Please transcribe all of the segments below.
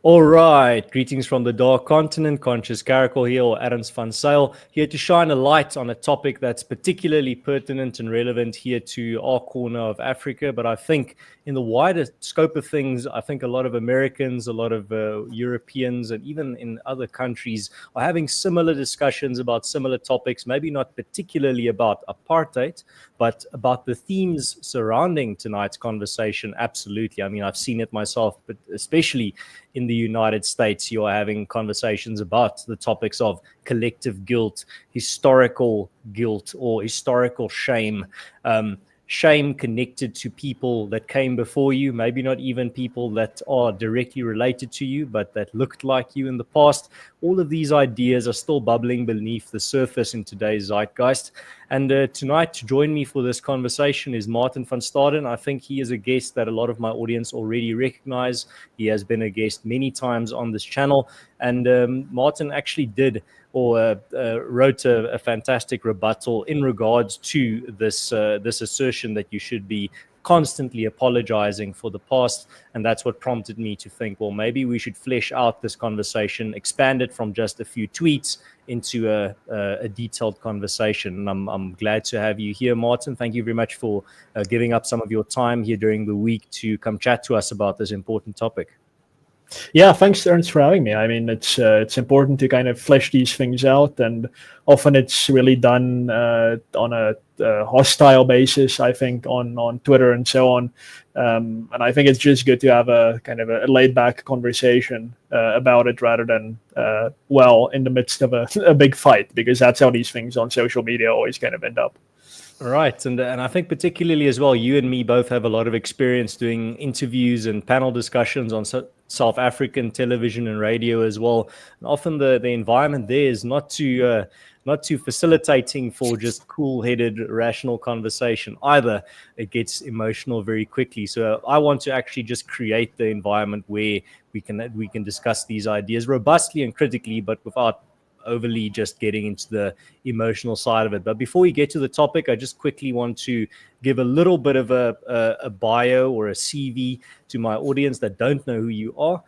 All right, greetings from the Dark Continent. Conscious Caracal here, or Adams van Sail, here to shine a light on a topic that's particularly pertinent and relevant here to our corner of Africa. But I think in the wider scope of things, I think a lot of Americans, a lot of Europeans, and even in other countries are having similar discussions about similar topics, maybe not particularly about apartheid, but about the themes surrounding tonight's conversation. Absolutely. I mean, I've seen it myself, but especially in the United States, you are having conversations about the topics of collective guilt, historical guilt, or historical shame. Shame connected to people that came before you, maybe not even people that are directly related to you, but that looked like you in the past. All of these ideas are still bubbling beneath the surface in today's zeitgeist. And tonight, to join me for this conversation is Martin van Staden. I think he is a guest that a lot of my audience already recognize. He has been a guest many times on this channel. And Martin actually wrote a fantastic rebuttal in regards to this assertion that you should be constantly apologizing for the past. And that's what prompted me to think, well, maybe we should flesh out this conversation, expand it from just a few tweets into a detailed conversation. And I'm glad to have you here, Martin. Thank you very much for giving up some of your time here during the week to come chat to us about this important topic. Yeah, thanks, Ernst, for having me. I mean, it's important to kind of flesh these things out, and often it's really done on a hostile basis, I think, on Twitter and so on. And I think it's just good to have a kind of a laid-back conversation about it rather than, in the midst of a big fight, because that's how these things on social media always kind of end up. Right. And I think particularly as well, you and me both have a lot of experience doing interviews and panel discussions on South African television and radio as well. And often the environment there is not too facilitating for just cool-headed, rational conversation either. It gets emotional very quickly. So I want to actually just create the environment where we can discuss these ideas robustly and critically, but without overly just getting into the emotional side of it. But before we get to the topic, I just quickly want to give a little bit of a bio or a CV to my audience that don't know who you are.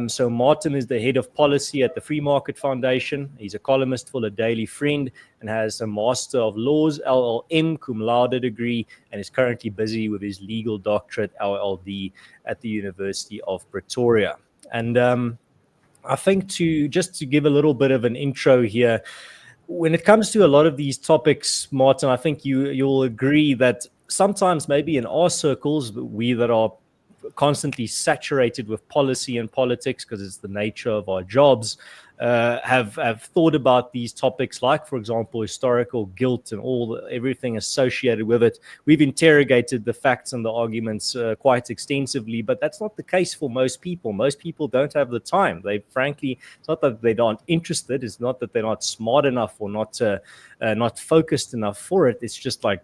So Martin is the head of policy at the Free Market Foundation. He's a columnist for the Daily Friend and has a Master of Laws, LLM, cum laude degree, and is currently busy with his legal doctorate, LLD, at the University of Pretoria. And I think to give a little bit of an intro here, when it comes to a lot of these topics, Martin, I think you'll agree that sometimes maybe in our circles, we that are constantly saturated with policy and politics because it's the nature of our jobs, have thought about these topics like, for example, historical guilt and everything associated with it. We've interrogated the facts and the arguments quite extensively, but that's not the case for most people. Most people don't have the time. Frankly, it's not that they aren't interested. It's not that they're not smart enough or not focused enough for it. It's just like,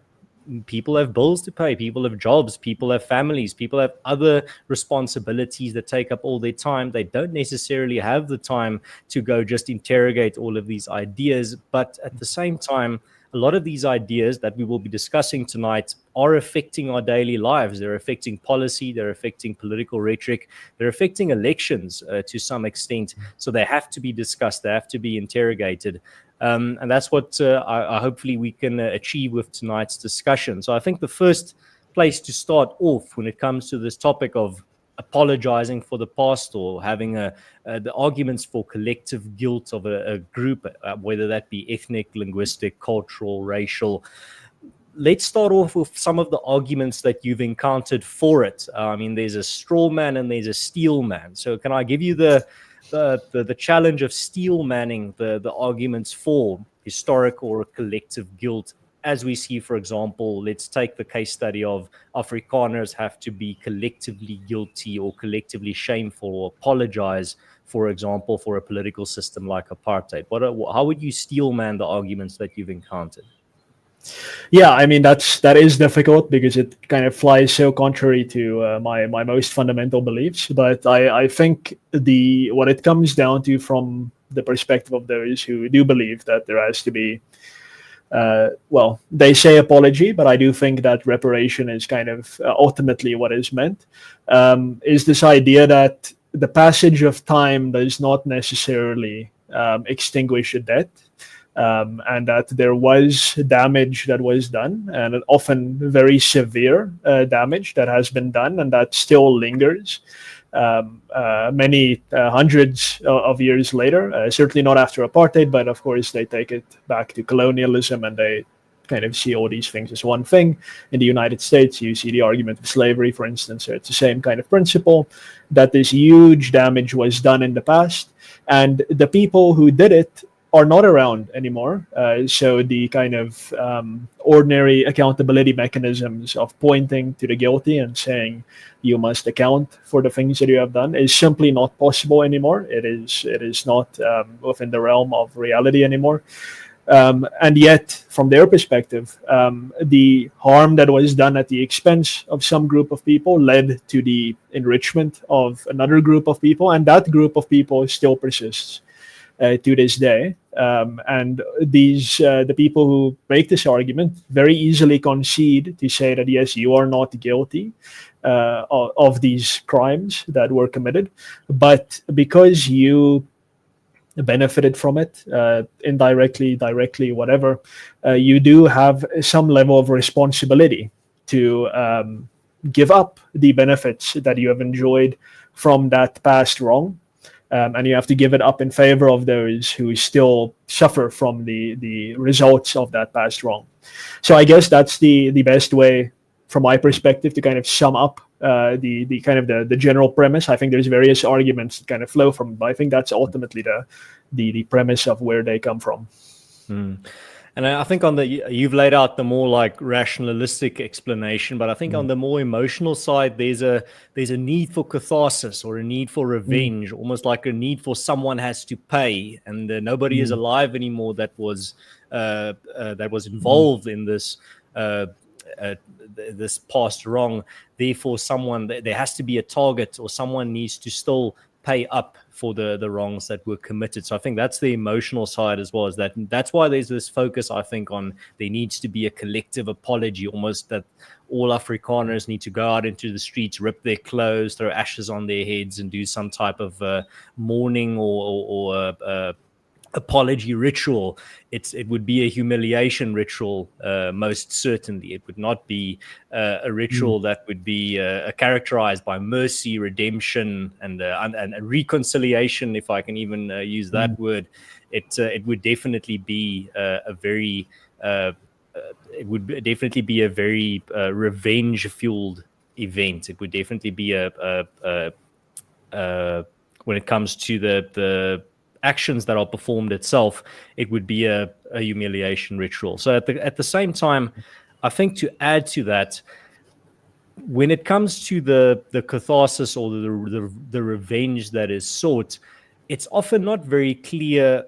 people have bills to pay, people have jobs, people have families, people have other responsibilities that take up all their time. They don't necessarily have the time to go just interrogate all of these ideas. But at the same time, a lot of these ideas that we will be discussing tonight are affecting our daily lives. They're affecting policy, they're affecting political rhetoric, they're affecting elections to some extent. So they have to be discussed, they have to be interrogated. And that's what I hopefully we can achieve with tonight's discussion. So I think the first place to start off when it comes to this topic of apologizing for the past or having the arguments for collective guilt of a group, whether that be ethnic, linguistic, cultural, racial. Let's start off with some of the arguments that you've encountered for it. I mean, there's a straw man and there's a steel man. So can I give you the challenge of steel manning the arguments for historical or collective guilt, as we see, for example, let's take the case study of Afrikaners have to be collectively guilty or collectively shameful or apologize, for example, for a political system like apartheid. How would you steel man the arguments that you've encountered? Yeah, I mean, that is difficult because it kind of flies so contrary to my most fundamental beliefs. But I think what it comes down to from the perspective of those who do believe that there has to be, they say apology, but I do think that reparation is kind of ultimately what is meant, is this idea that the passage of time does not necessarily extinguish a debt, and that there was damage that was done, and often very severe damage that has been done, and that still lingers many hundreds of years later. Certainly not after apartheid, but of course they take it back to colonialism, and they kind of see all these things as one thing. In the United States, you see the argument of slavery, for instance. So it's the same kind of principle, that this huge damage was done in the past, and the people who did it are not around anymore. So the kind of ordinary accountability mechanisms of pointing to the guilty and saying you must account for the things that you have done is simply not possible anymore. It is not within the realm of reality anymore. And yet, from their perspective, the harm that was done at the expense of some group of people led to the enrichment of another group of people, and that group of people still persists to this day. And the people who make this argument very easily concede to say that, yes, you are not guilty of these crimes that were committed, but because you benefited from it, indirectly, directly, whatever, you do have some level of responsibility to give up the benefits that you have enjoyed from that past wrong. And you have to give it up in favor of those who still suffer from the results of that past wrong. So I guess that's the best way, from my perspective, to kind of sum up the kind of the general premise. I think there's various arguments that kind of flow from it, but I think that's ultimately the premise of where they come from. And I think you've laid out the more like rationalistic explanation, but I think on the more emotional side, there's a need for catharsis or a need for revenge, almost like a need for someone has to pay, and nobody is alive anymore that was involved in this this past wrong. Therefore, there has to be a target, or someone needs to still pay up for the wrongs that were committed. So I think that's the emotional side as well, as that's why there's this focus, I think, on there needs to be a collective apology, almost that all Afrikaners need to go out into the streets, rip their clothes, throw ashes on their heads, and do some type of mourning or apology ritual. It would be a humiliation ritual, most certainly. It would not be a ritual that would be characterized by mercy, redemption, and reconciliation, if I can even use that word. It would definitely be a very revenge-fueled event. It would definitely be when it comes to the actions that are performed itself, it would be a humiliation ritual. So at the same time, I think to add to that, when it comes to the catharsis or the revenge that is sought, it's often not very clear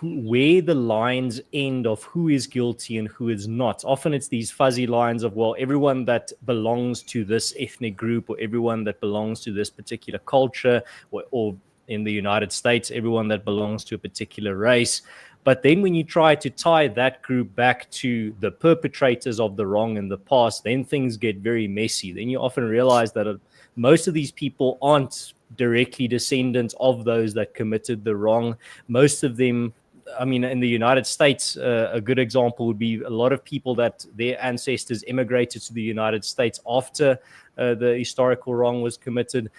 where the lines end of who is guilty and who is not. Often it's these fuzzy lines of, well, everyone that belongs to this ethnic group, or everyone that belongs to this particular culture, or in the United States, everyone that belongs to a particular race. But then when you try to tie that group back to the perpetrators of the wrong in the past, then things get very messy. Then you often realize that most of these people aren't directly descendants of those that committed the wrong. Most of them, I mean, in the United States, a good example would be a lot of people that their ancestors immigrated to the United States after the historical wrong was committed.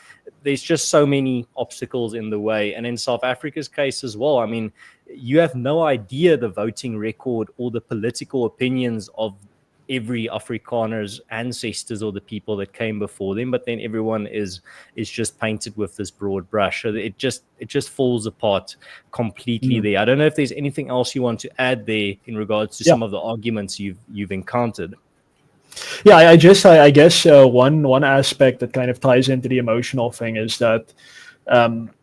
There's just so many obstacles in the way. And in South Africa's case as well, I mean, you have no idea the voting record or the political opinions of every Afrikaner's ancestors or the people that came before them, but then everyone is just painted with this broad brush. So it just falls apart completely there. I don't know if there's anything else you want to add there in regards to some of the arguments you've encountered. Yeah, I guess one aspect that kind of ties into the emotional thing is that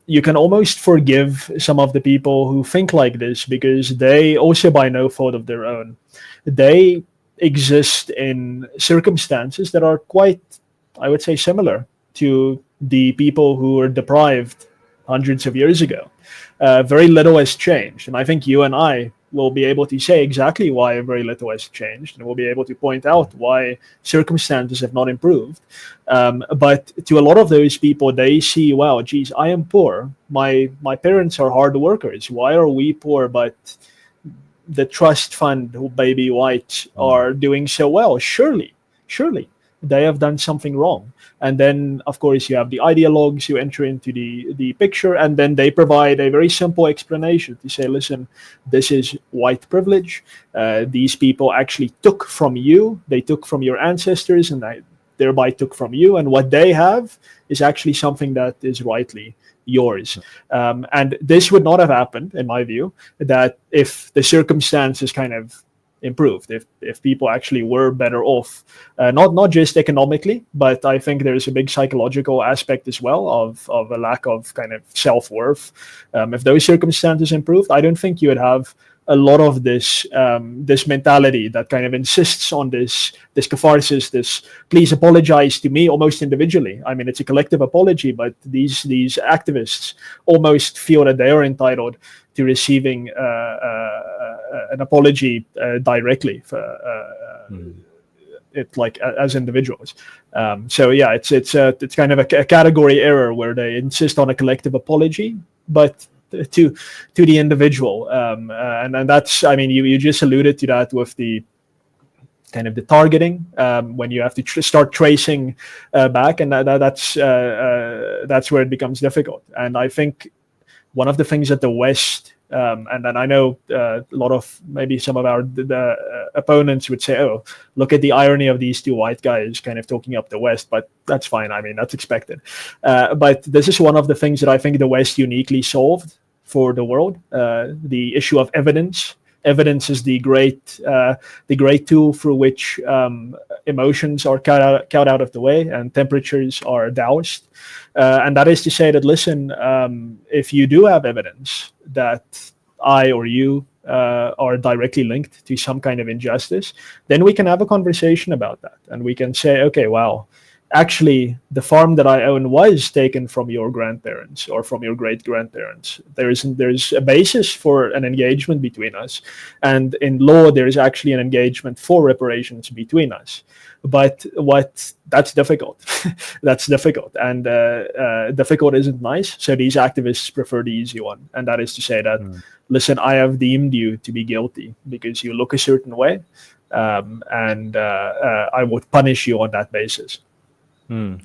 you can almost forgive some of the people who think like this, because they also, by no fault of their own, they exist in circumstances that are quite, I would say, similar to the people who were deprived hundreds of years ago. Very little has changed. And I think you and I will be able to say exactly why very little has changed, and will be able to point out why circumstances have not improved. But to a lot of those people, they see, wow, geez, I am poor. My parents are hard workers. Why are we poor, but the trust fund, who baby white, are doing so well? Surely they have done something wrong. And then, of course, you have the ideologues who enter into the picture, and then they provide a very simple explanation to say, listen, this is white privilege. These people actually took from you. They took from your ancestors, and they thereby took from you. And what they have is actually something that is rightly yours. And this would not have happened, in my view, that if the circumstances kind of improved, if people actually were better off, not just economically, but I think there's a big psychological aspect as well of a lack of kind of self-worth. If those circumstances improved, I don't think you would have a lot of this this mentality that kind of insists on this catharsis, this please apologize to me almost individually. I mean, it's a collective apology, but these activists almost feel that they are entitled to receiving an apology directly for it, like as individuals. So yeah, it's kind of a category error where they insist on a collective apology, but to the individual, and that's, I mean, you just alluded to that with the kind of the targeting, when you have to start tracing back, and that's where it becomes difficult. And I think one of the things that the West, and then I know a lot of maybe some of our opponents would say, oh, look at the irony of these two white guys kind of talking up the West, but that's fine. I mean, that's expected. But this is one of the things that I think the West uniquely solved for the world, the issue of evidence. Evidence is the great tool through which emotions are cut out of the way and temperatures are doused. And that is to say that, listen, if you do have evidence that I or you are directly linked to some kind of injustice, then we can have a conversation about that. And we can say, okay, wow, actually, the farm that I own was taken from your grandparents or from your great-grandparents. There's a basis for an engagement between us. And in law, there is actually an engagement for reparations between us. But that's difficult. That's difficult. And difficult isn't nice. So these activists prefer the easy one. And that is to say that, listen, I have deemed you to be guilty because you look a certain way. And I would punish you on that basis. And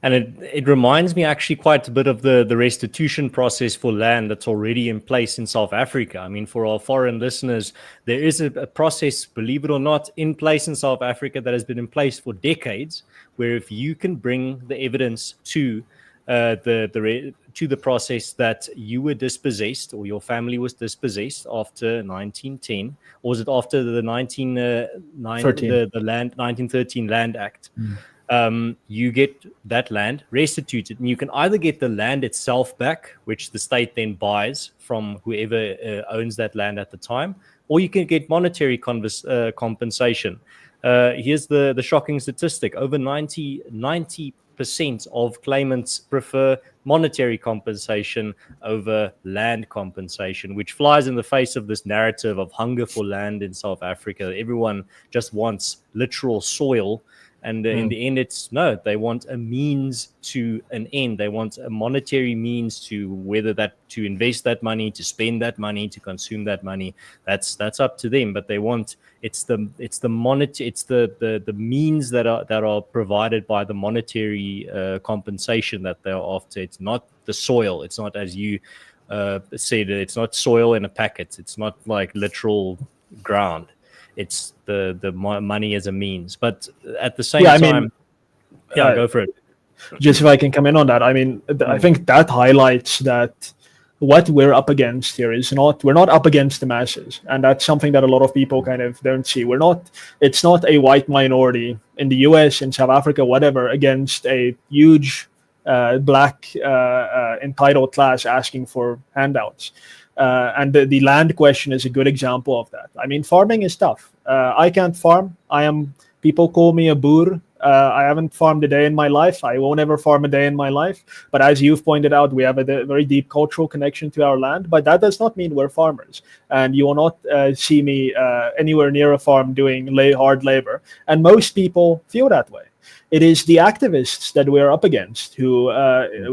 it reminds me actually quite a bit of the restitution process for land that's already in place in South Africa. I mean, for our foreign listeners, there is a process, believe it or not, in place in South Africa that has been in place for decades, where if you can bring the evidence to the process that you were dispossessed or your family was dispossessed after 1910, or was it after the 1913 Land Act? You get that land restituted, and you can either get the land itself back, which the state then buys from whoever owns that land at the time, or you can get monetary compensation. Here's the shocking statistic. Over 90% of claimants prefer monetary compensation over land compensation, which flies in the face of this narrative of hunger for land in South Africa. Everyone just wants literal soil. And in the end, they want a means to an end. They want a monetary means to to invest that money, to spend that money, to consume that money. That's up to them. But they want it's the means that are provided by the monetary compensation that they're after. It's not the soil. It's not, as you said, it's not soil in a packet. It's not like literal ground. It's the money as a means, but at the same time, go for it. Just if I can come in on that, I mean, I think that highlights that what we're up against here is we're not up against the masses, and that's something that a lot of people kind of don't see. It's not a white minority in the US, in South Africa, whatever, against a huge black entitled class asking for handouts. And the land question is a good example of that. I mean, farming is tough. I can't farm. People call me a boer. I haven't farmed a day in my life. I won't ever farm a day in my life. But as you've pointed out, we have a very deep cultural connection to our land. But that does not mean we're farmers. And you will not see me anywhere near a farm doing hard labor. And most people feel that way. It is the activists that we're up against who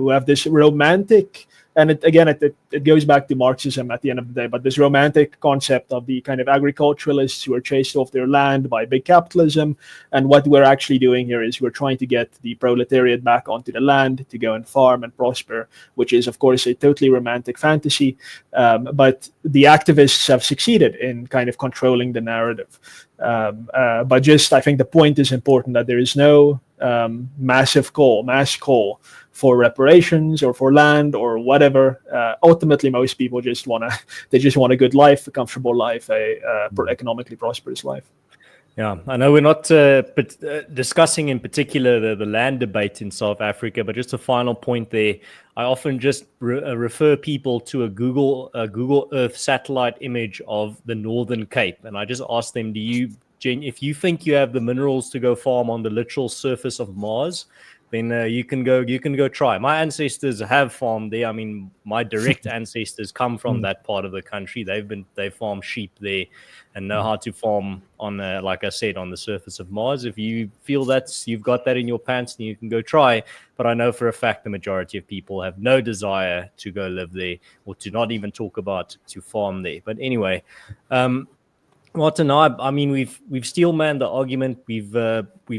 have this romantic, and it goes back to Marxism at the end of the day, but this romantic concept of the kind of agriculturalists who are chased off their land by big capitalism. And what we're actually doing here is we're trying to get the proletariat back onto the land to go and farm and prosper, which is, of course, a totally romantic fantasy. But the activists have succeeded in kind of controlling the narrative. But just, I think the point is important that there is no mass call for reparations or for land or whatever. Ultimately, most people just want a good life, a comfortable life, economically prosperous life. Yeah, I know we're not discussing in particular the land debate in South Africa, but just a final point there. I often just refer people to a Google Earth satellite image of the Northern Cape, and I just ask them, if you think you have the minerals to go farm on the literal surface of Mars, then you can go try. My ancestors have farmed there. I mean, my direct ancestors come from that part of the country. They farm sheep there and know how to farm on, like I said, on the surface of Mars. If you feel you've got that in your pants, then you can go try. But I know for a fact the majority of people have no desire to go live there, or to not even talk about to farm there. But anyway, Martin, I mean, we've steel manned the argument. We've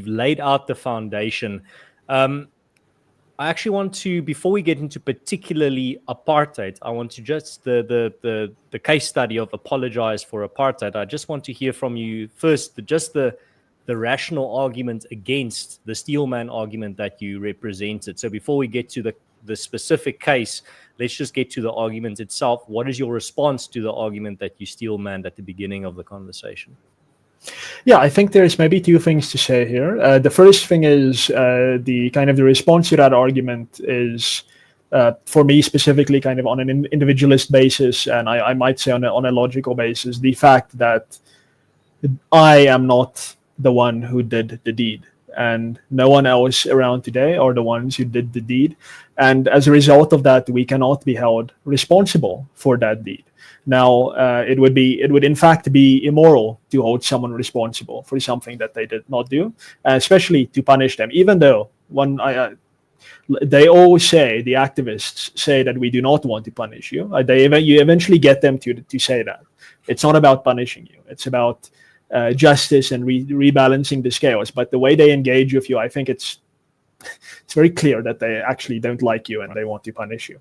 laid out the foundation. I actually want to, before we get into particularly apartheid, I want to just the case study of Apologise for Apartheid. I just want to hear from you first, the rational argument against the steelman argument that you represented. So before we get to the specific case, let's just get to the argument itself. What is your response to the argument that you steelmanned at the beginning of the conversation? Yeah, I think there's maybe two things to say here. The first thing is the response to that argument is, for me specifically, kind of on an individualist basis, and I might say on a logical basis, the fact that I am not the one who did the deed, and no one else around today are the ones who did the deed. And as a result of that, we cannot be held responsible for that deed. Now, it would in fact be immoral to hold someone responsible for something that they did not do, especially to punish them, even though they always say, the activists say, that we do not want to punish you. You eventually get them to say that. It's not about punishing you. It's about justice and rebalancing the scales. But the way they engage with you, I think it's very clear that they actually don't like you and they want to punish you.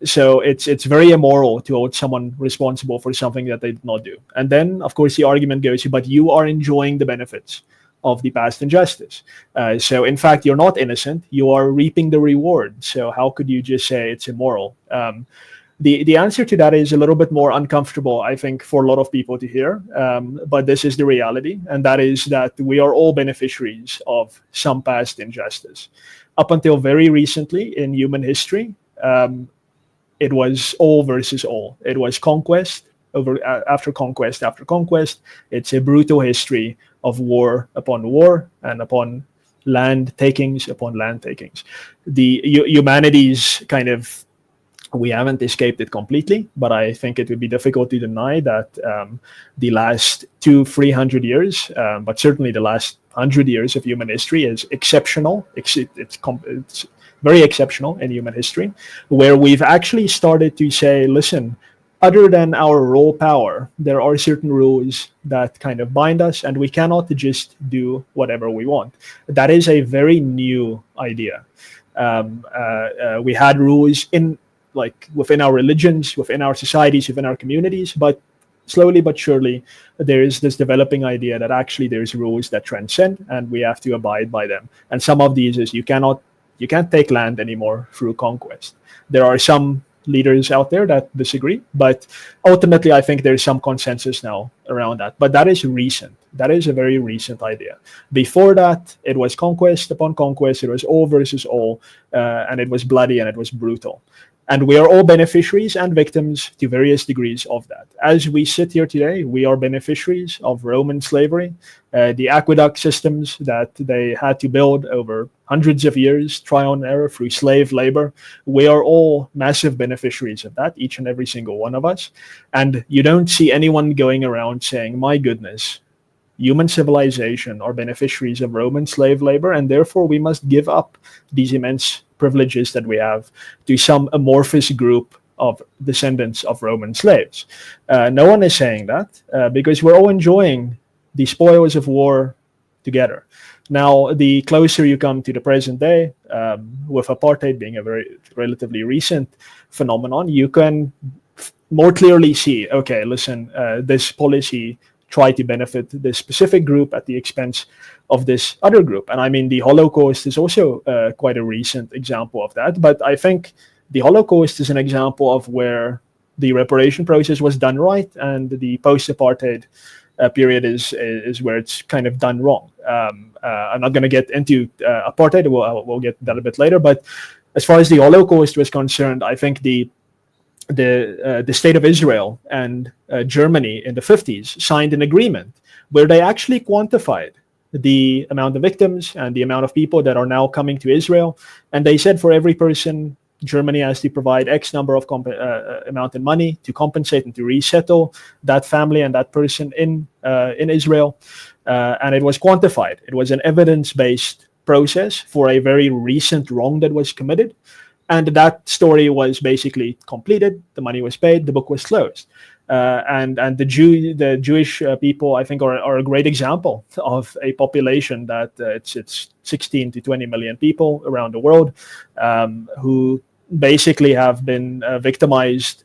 So it's very immoral to hold someone responsible for something that they did not do. And then, of course, the argument goes, but you are enjoying the benefits of the past injustice. So in fact, you're not innocent. You are reaping the reward. So how could you just say it's immoral? The answer to that is a little bit more uncomfortable, I think, for a lot of people to hear. But this is the reality, and that is that we are all beneficiaries of some past injustice. Up until very recently in human history, it was all versus all. It was conquest after conquest after conquest. It's a brutal history of war upon war and upon land takings upon land takings. The humanity's we haven't escaped it completely, but I think it would be difficult to deny that the last 200-300 years, but certainly the last 100 years of human history is exceptional. It's very exceptional in human history, where we've actually started to say, listen, other than our raw power, there are certain rules that kind of bind us, and we cannot just do whatever we want. That is a very new idea. We had rules within our religions, within our societies, within our communities, but slowly but surely there is this developing idea that actually there's rules that transcend and we have to abide by them. And some of these is you can't take land anymore through conquest. There are some leaders out there that disagree, but ultimately I think there's some consensus now around that. But that is recent. That is a very recent idea. Before that, it was conquest upon conquest. It was all versus all, and it was bloody and it was brutal. And we are all beneficiaries and victims to various degrees of that. As we sit here today, we are beneficiaries of Roman slavery, the aqueduct systems that they had to build over hundreds of years, trial and error through slave labor. We are all massive beneficiaries of that, each and every single one of us. And you don't see anyone going around saying, my goodness, human civilization are beneficiaries of Roman slave labor, and therefore we must give up these immense privileges that we have to some amorphous group of descendants of Roman slaves. No one is saying that because we're all enjoying the spoils of war together. Now, the closer you come to the present day, with apartheid being a very relatively recent phenomenon, you can more clearly see, okay, listen, this policy try to benefit this specific group at the expense of this other group. And I mean, the Holocaust is also quite a recent example of that. But I think the Holocaust is an example of where the reparation process was done right, and the post-apartheid period is where it's kind of done wrong. I'm not going to get into apartheid. We'll get that a bit later. But as far as the Holocaust was concerned, I think the state of Israel and Germany in the 50s signed an agreement where they actually quantified the amount of victims and the amount of people that are now coming to Israel. And they said for every person, Germany has to provide X number of amount in money to compensate and to resettle that family and that person in Israel. And it was quantified. It was an evidence-based process for a very recent wrong that was committed. And that story was basically completed. The money was paid. The book was closed. And the Jewish people, I think, are a great example of a population that it's 16 to 20 million people around the world who basically have been victimized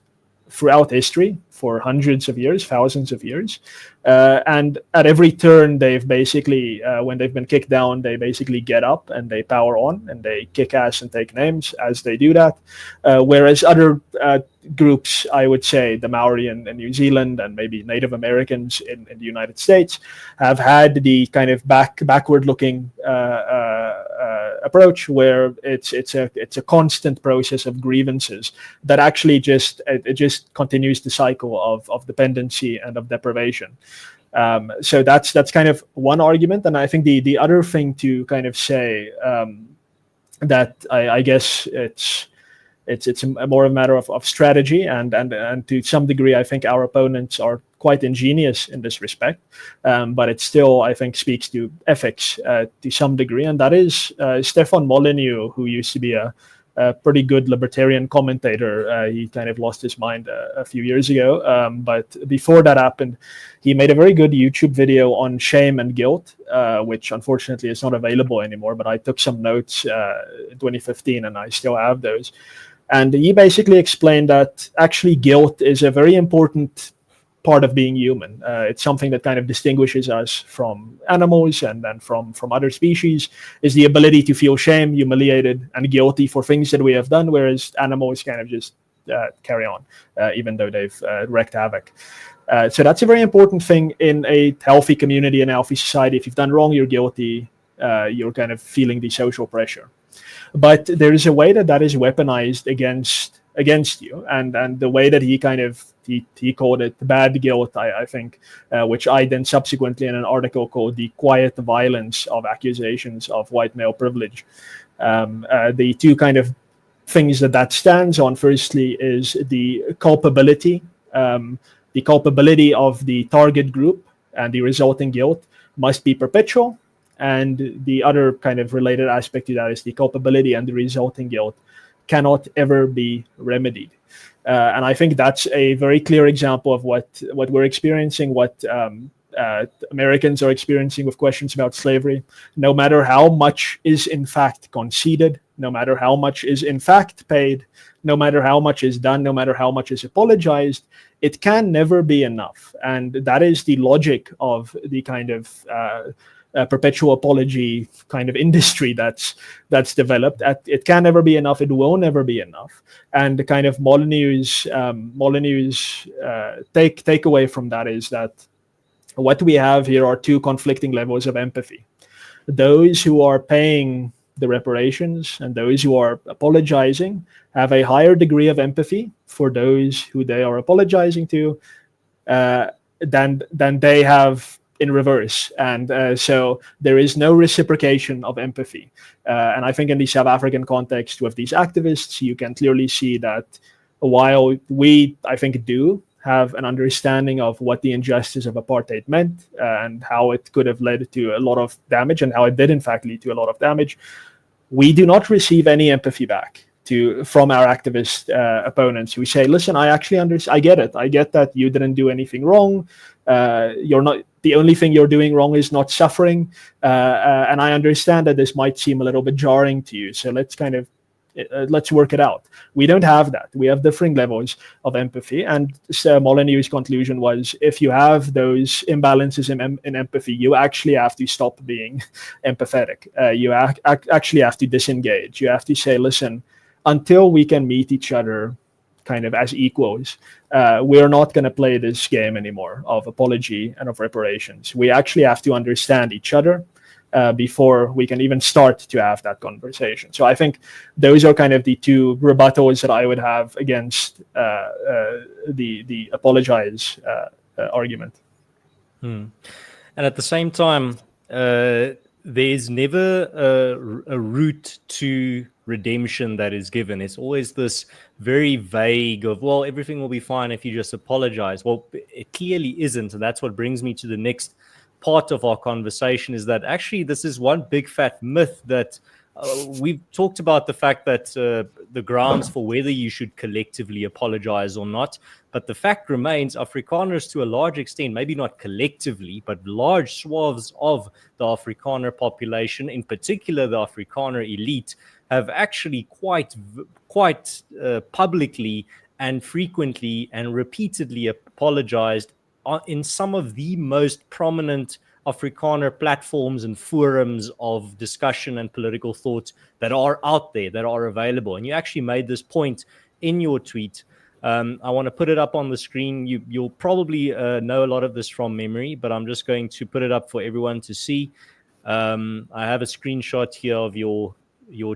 throughout history for hundreds of years, thousands of years. And at every turn, they've basically, when they've been kicked down, they basically get up and they power on and they kick ass and take names as they do that. Whereas other groups, I would say, the Maori in New Zealand and maybe Native Americans in the United States, have had the kind of backward-looking approach where it's a constant process of grievances that actually just continues the cycle of dependency and of deprivation. So that's kind of one argument, and I think the other thing to kind of say that I guess it's more a matter of strategy, and to some degree I think our opponents are quite ingenious in this respect, but it still, I think, speaks to ethics to some degree, and that is Stefan Molyneux, who used to be a pretty good libertarian commentator. He kind of lost his mind a few years ago, but before that happened, he made a very good YouTube video on shame and guilt, which unfortunately is not available anymore, but I took some notes in 2015 and I still have those. And he basically explained that actually guilt is a very important part of being human. It's something that kind of distinguishes us from animals and from other species, is the ability to feel shame, humiliated, and guilty for things that we have done, whereas animals kind of just carry on, even though they've wreaked havoc. So that's a very important thing in a healthy community and healthy society. If you've done wrong, you're guilty, you're kind of feeling the social pressure. But there is a way that is weaponized against you, and the way that he kind of he called it bad guilt, I think, which I then subsequently in an article called the quiet violence of accusations of white male privilege. The two kind of things that stands on, firstly, is the culpability of the target group, and the resulting guilt must be perpetual. And the other kind of related aspect to that is the culpability and the resulting guilt cannot ever be remedied. And I think that's a very clear example of what we're experiencing, what Americans are experiencing with questions about slavery. No matter how much is in fact conceded, no matter how much is in fact paid, no matter how much is done, no matter how much is apologized, it can never be enough. And that is the logic of the kind of perpetual apology kind of industry that's developed. It can never be enough. It will never be enough. And the kind of Molyneux's takeaway from that is that what we have here are two conflicting levels of empathy. Those who are paying the reparations and those who are apologizing have a higher degree of empathy for those who they are apologizing to than they have in reverse. And so there is no reciprocation of empathy. And I think in the South African context with these activists, you can clearly see that while we, I think, do have an understanding of what the injustice of apartheid meant and how it could have led to a lot of damage, and how it did in fact lead to a lot of damage, we do not receive any empathy back from our activist opponents who say, listen, I actually understand, I get it. I get that you didn't do anything wrong. You're not, the only thing you're doing wrong is not suffering. And I understand that this might seem a little bit jarring to you. So let's kind of, let's work it out. We don't have that. We have different levels of empathy. And Molyneux's conclusion was, if you have those imbalances in empathy, you actually have to stop being empathetic. You actually have to disengage. You have to say, listen, until we can meet each other kind of as equals, we're not going to play this game anymore of apology and of reparations. We actually have to understand each other before we can even start to have that conversation. So I think those are kind of the two rebuttals that I would have against the apologize argument. And at the same time, there's never a route to redemption that is given. It's always this very vague of, well, everything will be fine if you just apologize. Well, it clearly isn't. And that's what brings me to the next part of our conversation, is that actually this is one big fat myth that we've talked about, the fact that the grounds for whether you should collectively apologize or not. But the fact remains, Afrikaners to a large extent, maybe not collectively, but large swaths of the Afrikaner population, in particular the Afrikaner elite, have actually quite publicly and frequently and repeatedly apologized in some of the most prominent Afrikaner platforms and forums of discussion and political thought that are out there, that are available. And you actually made this point in your tweet. I want to put it up on the screen. You'll probably know a lot of this from memory, but I'm just going to put it up for everyone to see. I have a screenshot here of your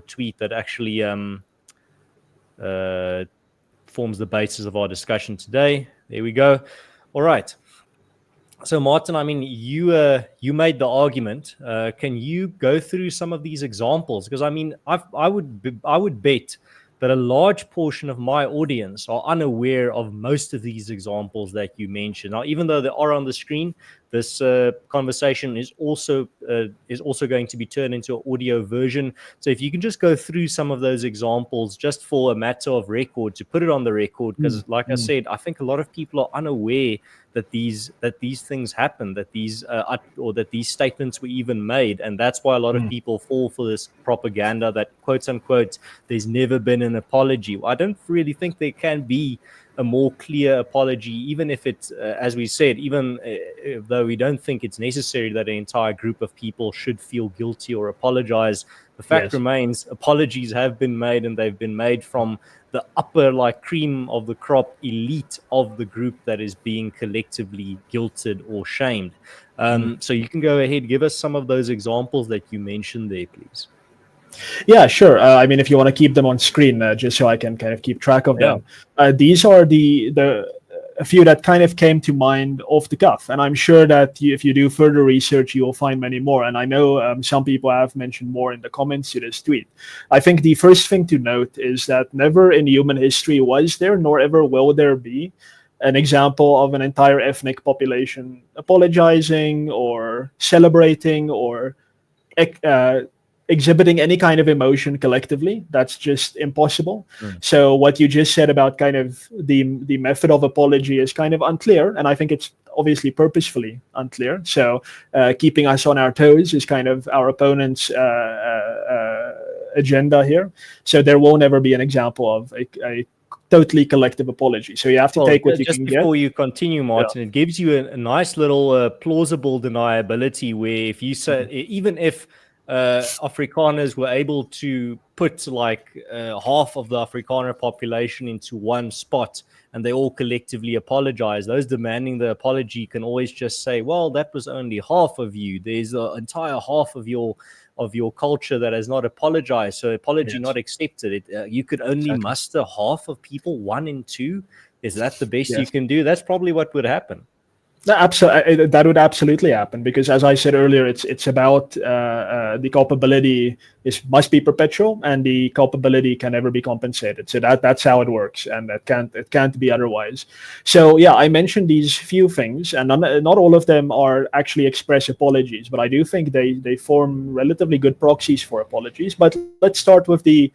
tweet that actually forms the basis of our discussion today. There we go. All right. So Martin, I mean, you made the argument. Can you go through some of these examples? Because I mean, I would bet that a large portion of my audience are unaware of most of these examples that you mentioned. Now, even though they are on the screen, this conversation is also going to be turned into an audio version. So if you can just go through some of those examples just for a matter of record, to put it on the record, because like I said, I think a lot of people are unaware that these things happen, that these statements were even made, and that's why a lot of people fall for this propaganda that, quote unquote, there's never been an apology. I don't really think there can be a more clear apology, even if it's, as we said, even though we don't think it's necessary that an entire group of people should feel guilty or apologize. The fact remains, apologies have been made, and they've been made from the upper, like, cream of the crop elite of the group that is being collectively guilted or shamed. So you can go ahead, give us some of those examples that you mentioned there, please. Yeah, sure. I mean, if you want to keep them on screen, just so I can kind of keep track of them. These are a few that kind of came to mind off the cuff. And I'm sure that if you do further research, you will find many more. And I know some people have mentioned more in the comments to this tweet. I think the first thing to note is that never in human history was there, nor ever will there be, an example of an entire ethnic population apologizing or celebrating or exhibiting any kind of emotion collectively. That's just impossible. So what you just said about kind of the method of apology is kind of unclear, and I think it's obviously purposefully unclear. So keeping us on our toes is kind of our opponent's agenda here. So there will never be an example of a totally collective apology. So you have to take what you can get. Just before you continue, Martin, it gives you a nice little plausible deniability, where if you say, even if Afrikaners were able to put like half of the Afrikaner population into one spot, and they all collectively apologize. Those demanding the apology can always just say, well, that was only half of you. There's an entire half of your culture that has not apologized, so apology not accepted. You could only muster half of people, 1 in 2. Is that the best you can do? That's probably what would happen. Absolutely, that would absolutely happen, because, as I said earlier, it's about the culpability must be perpetual, and the culpability can never be compensated. So that's how it works, and it can't be otherwise. So yeah, I mentioned these few things, and not all of them are actually express apologies, but I do think they form relatively good proxies for apologies. But let's start with the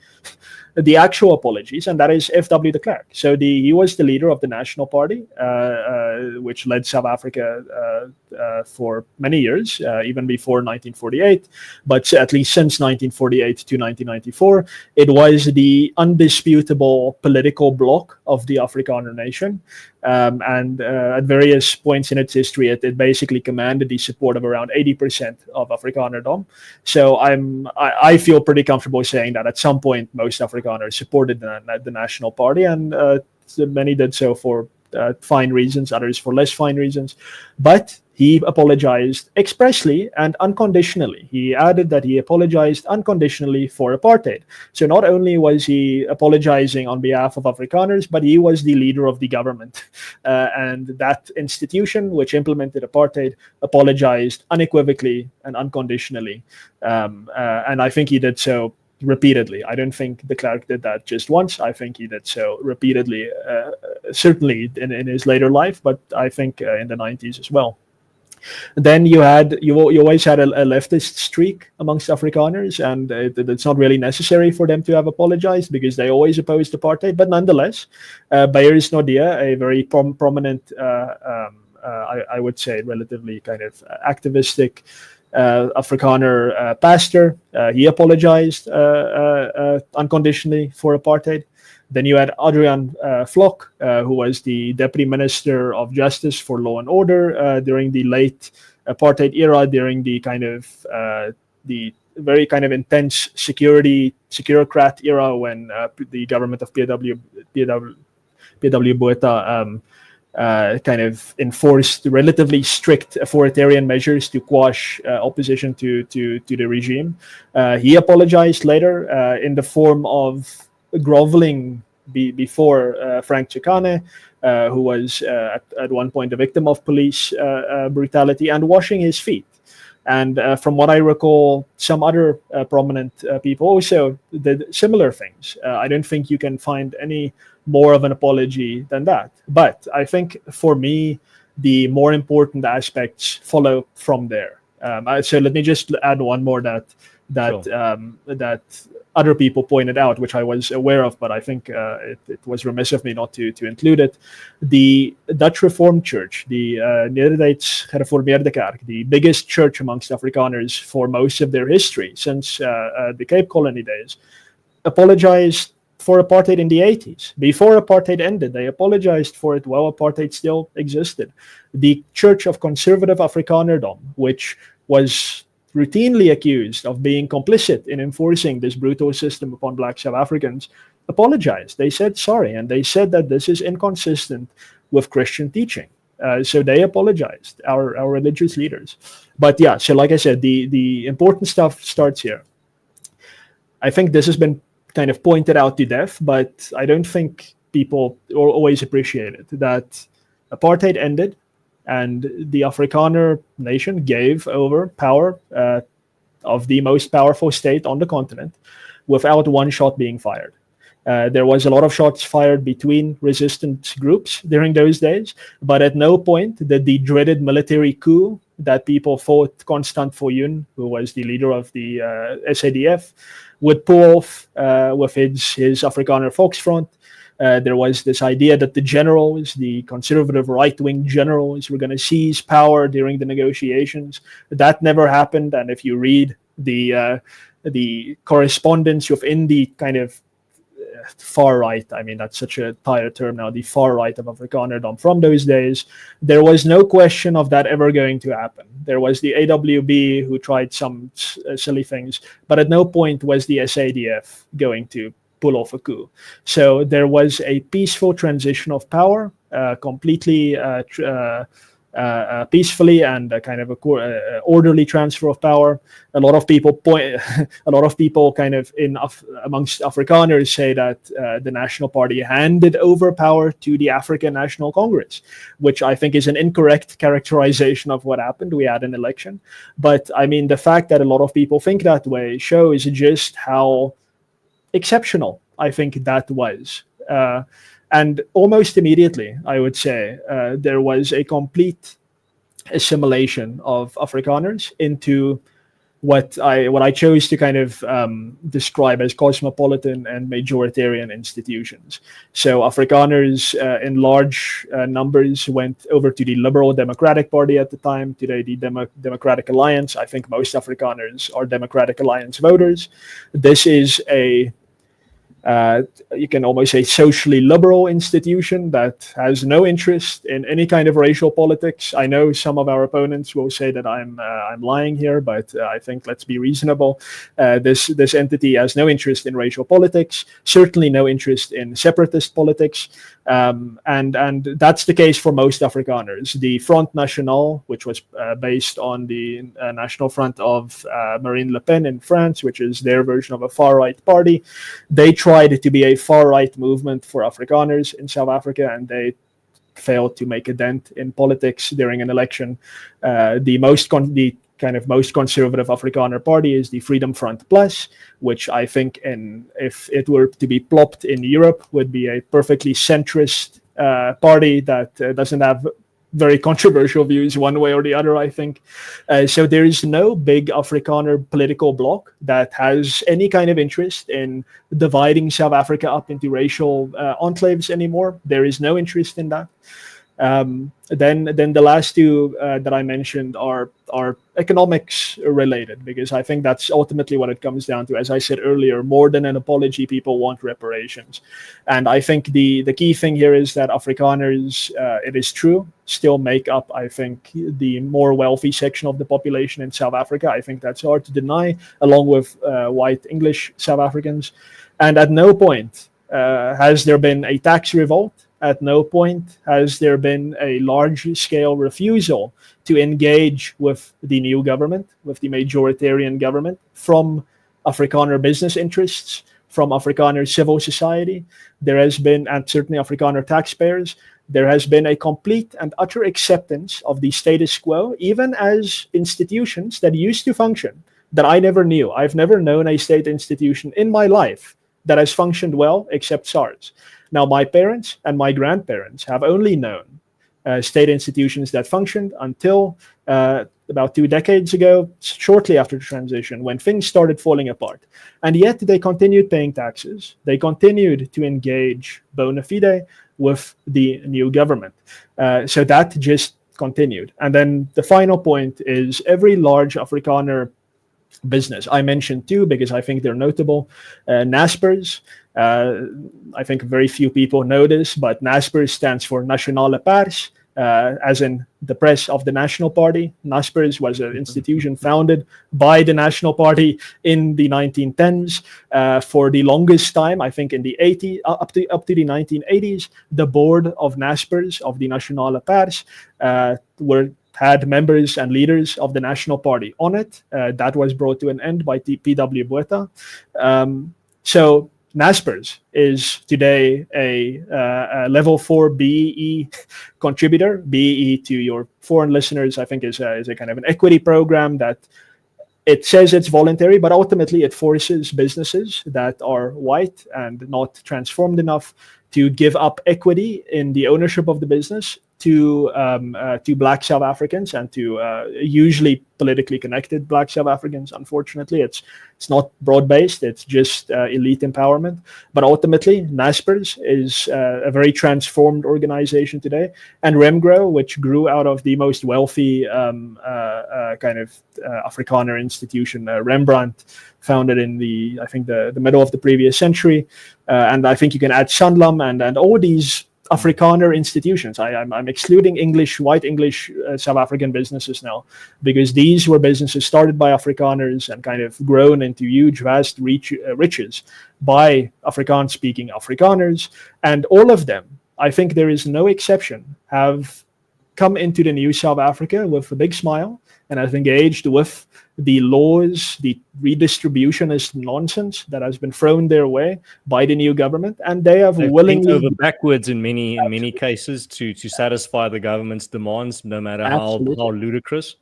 actual apologies, and that is F.W. de Klerk. So he was the leader of the National Party, which led South Africa for many years, even before 1948, but at least since 1948 to 1994, it was the undisputable political bloc of the Afrikaner nation. And at various points in its history, it basically commanded the support of around 80% of Afrikanerdom. So I feel pretty comfortable saying that at some point most Afrikaners supported the National Party, and many did so for fine reasons, others for less fine reasons. But he apologized expressly and unconditionally. He added that he apologized unconditionally for apartheid. So not only was he apologizing on behalf of Afrikaners, but he was the leader of the government. And that institution, which implemented apartheid, apologized unequivocally and unconditionally. And I think he did so repeatedly. I don't think de Klerk did that just once. I think he did so repeatedly, certainly in his later life, but I think in the 90s as well. Then you always had a leftist streak amongst Afrikaners, and it's not really necessary for them to have apologized because they always opposed apartheid. But nonetheless, Beyers Naudé, a very prominent, I would say, relatively kind of activistic Afrikaner pastor, he apologized unconditionally for apartheid. Then you had Adrian Vlok, who was the Deputy Minister of Justice for Law and Order during the late apartheid era, during the kind of the very kind of intense securocrat era when the government of PW Botha kind of enforced relatively strict authoritarian measures to quash opposition to the regime. He apologized later in the form of groveling before Frank Chikane, who was at one point a victim of police brutality, and washing his feet. And from what I recall, some other prominent people also did similar things. I don't think you can find any more of an apology than that. But I think for me, the more important aspects follow from there. So let me just add one more that other people pointed out, which I was aware of, but I think it was remiss of me not to include it. The Dutch Reformed Church, the Nederduits Gereformeerde Kerk, the biggest church amongst Afrikaners for most of their history since the Cape Colony days, apologized for apartheid in the 80s. Before apartheid ended, they apologized for it while apartheid still existed. The Church of Conservative Afrikanerdom, which was routinely accused of being complicit in enforcing this brutal system upon Black South Africans, apologized. They said sorry, and they said that this is inconsistent with Christian teaching. So they apologized, our religious leaders. But yeah, so like I said, the important stuff starts here. I think this has been kind of pointed out to death, but I don't think people always appreciate it, that apartheid ended, and the Afrikaner nation gave over power of the most powerful state on the continent without one shot being fired. There was a lot of shots fired between resistance groups during those days, but at no point did the dreaded military coup that people thought Constant Viljoen, who was the leader of the SADF, would pull off with his Afrikaner Volksfront. There was this idea that the generals, the conservative right-wing generals, were going to seize power during the negotiations. That never happened, and if you read the correspondence within the kind of far right, I mean, that's such a tired term now, the far right of Afrikanerdom from those days, there was no question of that ever going to happen. There was the AWB who tried some silly things, but at no point was the SADF going to pull off a coup. So there was a peaceful transition of power, completely peacefully, and a kind of orderly transfer of power. A lot of people kind of amongst Afrikaners say that the National Party handed over power to the African National Congress, which I think is an incorrect characterization of what happened. We had an election, but I mean, the fact that a lot of people think that way shows just how exceptional I think that was. And almost immediately, I would say, there was a complete assimilation of Afrikaners into what I chose to kind of describe as cosmopolitan and majoritarian institutions. So Afrikaners in large numbers went over to the Liberal Democratic Party at the time, today the Democratic Alliance. I think most Afrikaners are Democratic Alliance voters. This is a you can almost say socially liberal institution that has no interest in any kind of racial politics. I know some of our opponents will say that I'm lying here, but I think let's be reasonable. This entity has no interest in racial politics, certainly no interest in separatist politics, and that's the case for most Afrikaners. The Front National, which was based on the National Front of Marine Le Pen in France, which is their version of a far-right party, they tried to be a far-right movement for Afrikaners in South Africa, and they failed to make a dent in politics during an election. The kind of most conservative Afrikaner party is the Freedom Front Plus, which I think, if it were to be plopped in Europe, would be a perfectly centrist party that doesn't have very controversial views one way or the other, I think. So there is no big Afrikaner political bloc that has any kind of interest in dividing South Africa up into racial enclaves anymore. There is no interest in that. Then the last two that I mentioned are economics related, because I think that's ultimately what it comes down to. As I said earlier, more than an apology, people want reparations. And I think the key thing here is that Afrikaners, it is true, still make up, I think, the more wealthy section of the population in South Africa. I think that's hard to deny, along with white English South Africans. And at no point has there been a tax revolt. At no point has there been a large-scale refusal to engage with the new government, with the majoritarian government, from Afrikaner business interests, from Afrikaner civil society. There has been, and certainly Afrikaner taxpayers, there has been a complete and utter acceptance of the status quo, even as institutions that used to function, that I never knew. I've never known a state institution in my life that has functioned well, except SARS. Now, my parents and my grandparents have only known state institutions that functioned until about 2 decades ago, shortly after the transition, when things started falling apart. And yet they continued paying taxes. They continued to engage bona fide with the new government. So that just continued. And then the final point is every large Afrikaner business. I mentioned two because I think they're notable. Naspers. I think very few people know this, but Naspers stands for Nasionale Pers, as in the press of the National Party. Naspers was an institution founded by the National Party in the 1910s. For the longest time, I think in the 80s, up to the 1980s, the board of Naspers, of the Nasionale Pers, had members and leaders of the National Party on it. That was brought to an end by P.W. Botha. So Naspers is today a level 4 BEE contributor. BEE, to your foreign listeners, I think is a kind of an equity program that it says it's voluntary, but ultimately it forces businesses that are white and not transformed enough to give up equity in the ownership of the business to Black South Africans and to usually politically connected Black South Africans. Unfortunately, it's not broad-based, it's just elite empowerment. But ultimately, Naspers is a very transformed organization today. And Remgro, which grew out of the most wealthy Afrikaner institution, Rembrandt, founded in I think the middle of the previous century. And I think you can add Sanlam and all these Afrikaner institutions. I'm excluding white English South African businesses now, because these were businesses started by Afrikaners and kind of grown into huge, vast riches by Afrikaans-speaking Afrikaners. And all of them, I think there is no exception, have come into the new South Africa with a big smile and have engaged with the laws, the redistributionist nonsense that has been thrown their way by the new government, and they've willingly over backwards in many cases to satisfy the government's demands, no matter how ludicrous.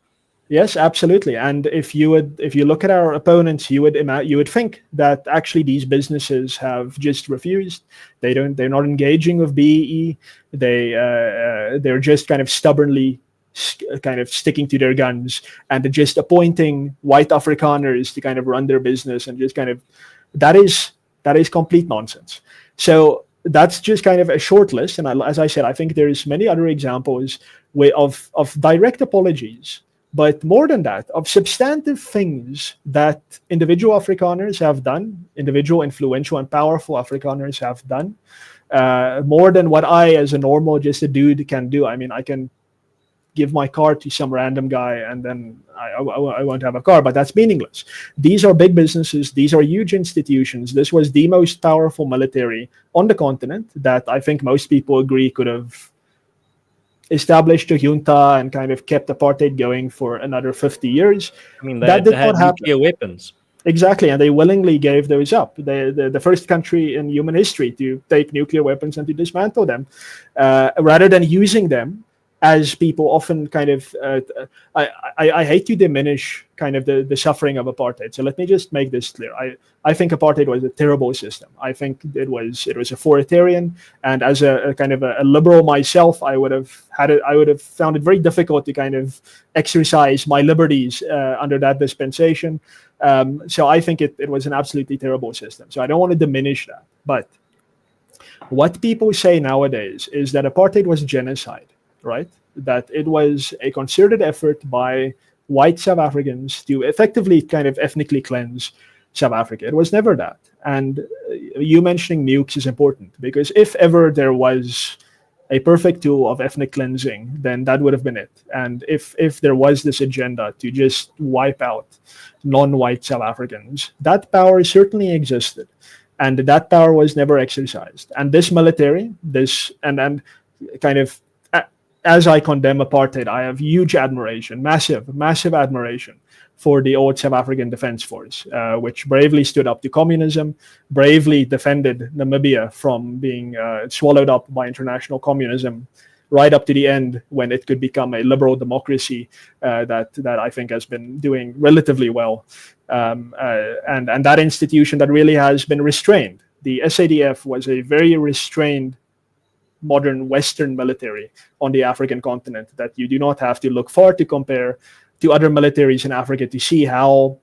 Yes, absolutely. And if you look at our opponents, you would think that actually these businesses have just refused. They're not engaging with BEE. They're just kind of stubbornly kind of sticking to their guns and just appointing white Afrikaners to kind of run their business, and just kind of that is complete nonsense. So that's just kind of a short list. And as I said, I think there's many other examples of direct apologies, but more than that, of substantive things that individual Afrikaners have done, individual influential and powerful Afrikaners have done, more than what I, as a normal, just a dude, can do. I mean, I can give my car to some random guy and then I won't have a car, but that's meaningless. These are big businesses. These are huge institutions. This was the most powerful military on the continent that I think most people agree could have established a junta and kind of kept apartheid going for another 50 years. I mean, that did not happen. Nuclear weapons. Exactly, and they willingly gave those up. The first country in human history to take nuclear weapons and to dismantle them, rather than using them, as people often kind of, I hate to diminish kind of the suffering of apartheid. So let me just make this clear. I think apartheid was a terrible system. I think it was authoritarian, and as a kind of a liberal myself, I would have found it very difficult to kind of exercise my liberties under that dispensation. So I think it was an absolutely terrible system. So I don't want to diminish that. But what people say nowadays is that apartheid was genocide. Right? That it was a concerted effort by white South Africans to effectively kind of ethnically cleanse South Africa. It was never that. And you mentioning nukes is important, because if ever there was a perfect tool of ethnic cleansing, then that would have been it. And if there was this agenda to just wipe out non-white South Africans, that power certainly existed. And that power was never exercised. And this military, and kind of, as I condemn apartheid, I have huge admiration, massive admiration for the old South African Defense Force, which bravely stood up to communism, bravely defended Namibia from being swallowed up by international communism, right up to the end when it could become a liberal democracy that I think has been doing relatively well. And that institution that really has been restrained. The SADF was a very restrained modern Western military on the African continent that you do not have to look far to compare to other militaries in Africa to see how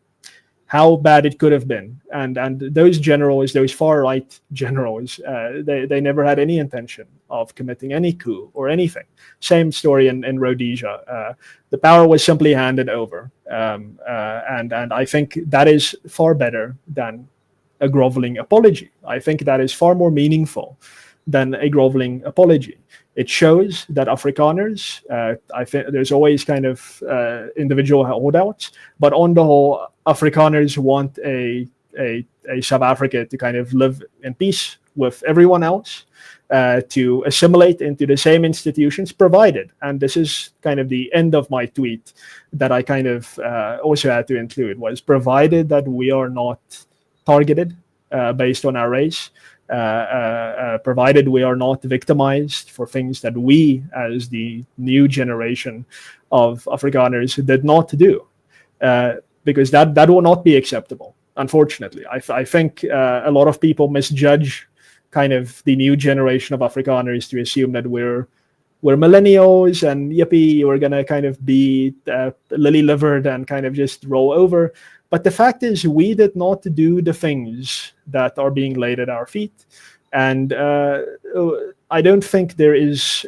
bad it could have been. And those generals, those far-right generals, they never had any intention of committing any coup or anything. Same story in Rhodesia. The power was simply handed over. And I think that is far better than a groveling apology. I think that is far more meaningful than a groveling apology. It shows that Afrikaners, I think there's always kind of individual holdouts, but on the whole, Afrikaners want a South Africa to kind of live in peace with everyone else, to assimilate into the same institutions, provided, and this is kind of the end of my tweet that I kind of also had to include, was provided that we are not targeted based on our race, provided we are not victimized for things that we, as the new generation of Afrikaners, did not do, because that will not be acceptable. Unfortunately, I think a lot of people misjudge kind of the new generation of Afrikaners to assume that we're we're millennials and yippee, we're gonna kind of be lily-livered and kind of just roll over. But the fact is, we did not do the things that are being laid at our feet, and I don't think there is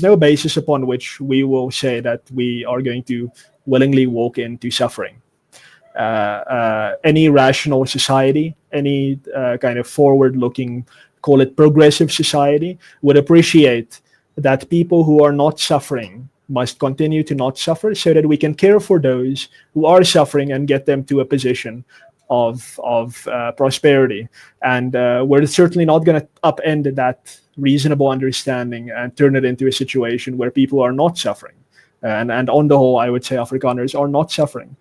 no basis upon which we will say that we are going to willingly walk into suffering. Any rational society, any kind of forward-looking, call it progressive society, would appreciate that people who are not suffering must continue to not suffer, so that we can care for those who are suffering and get them to a position of prosperity. And we're certainly not going to upend that reasonable understanding and turn it into a situation where people are not suffering. And on the whole, I would say Afrikaners are not suffering.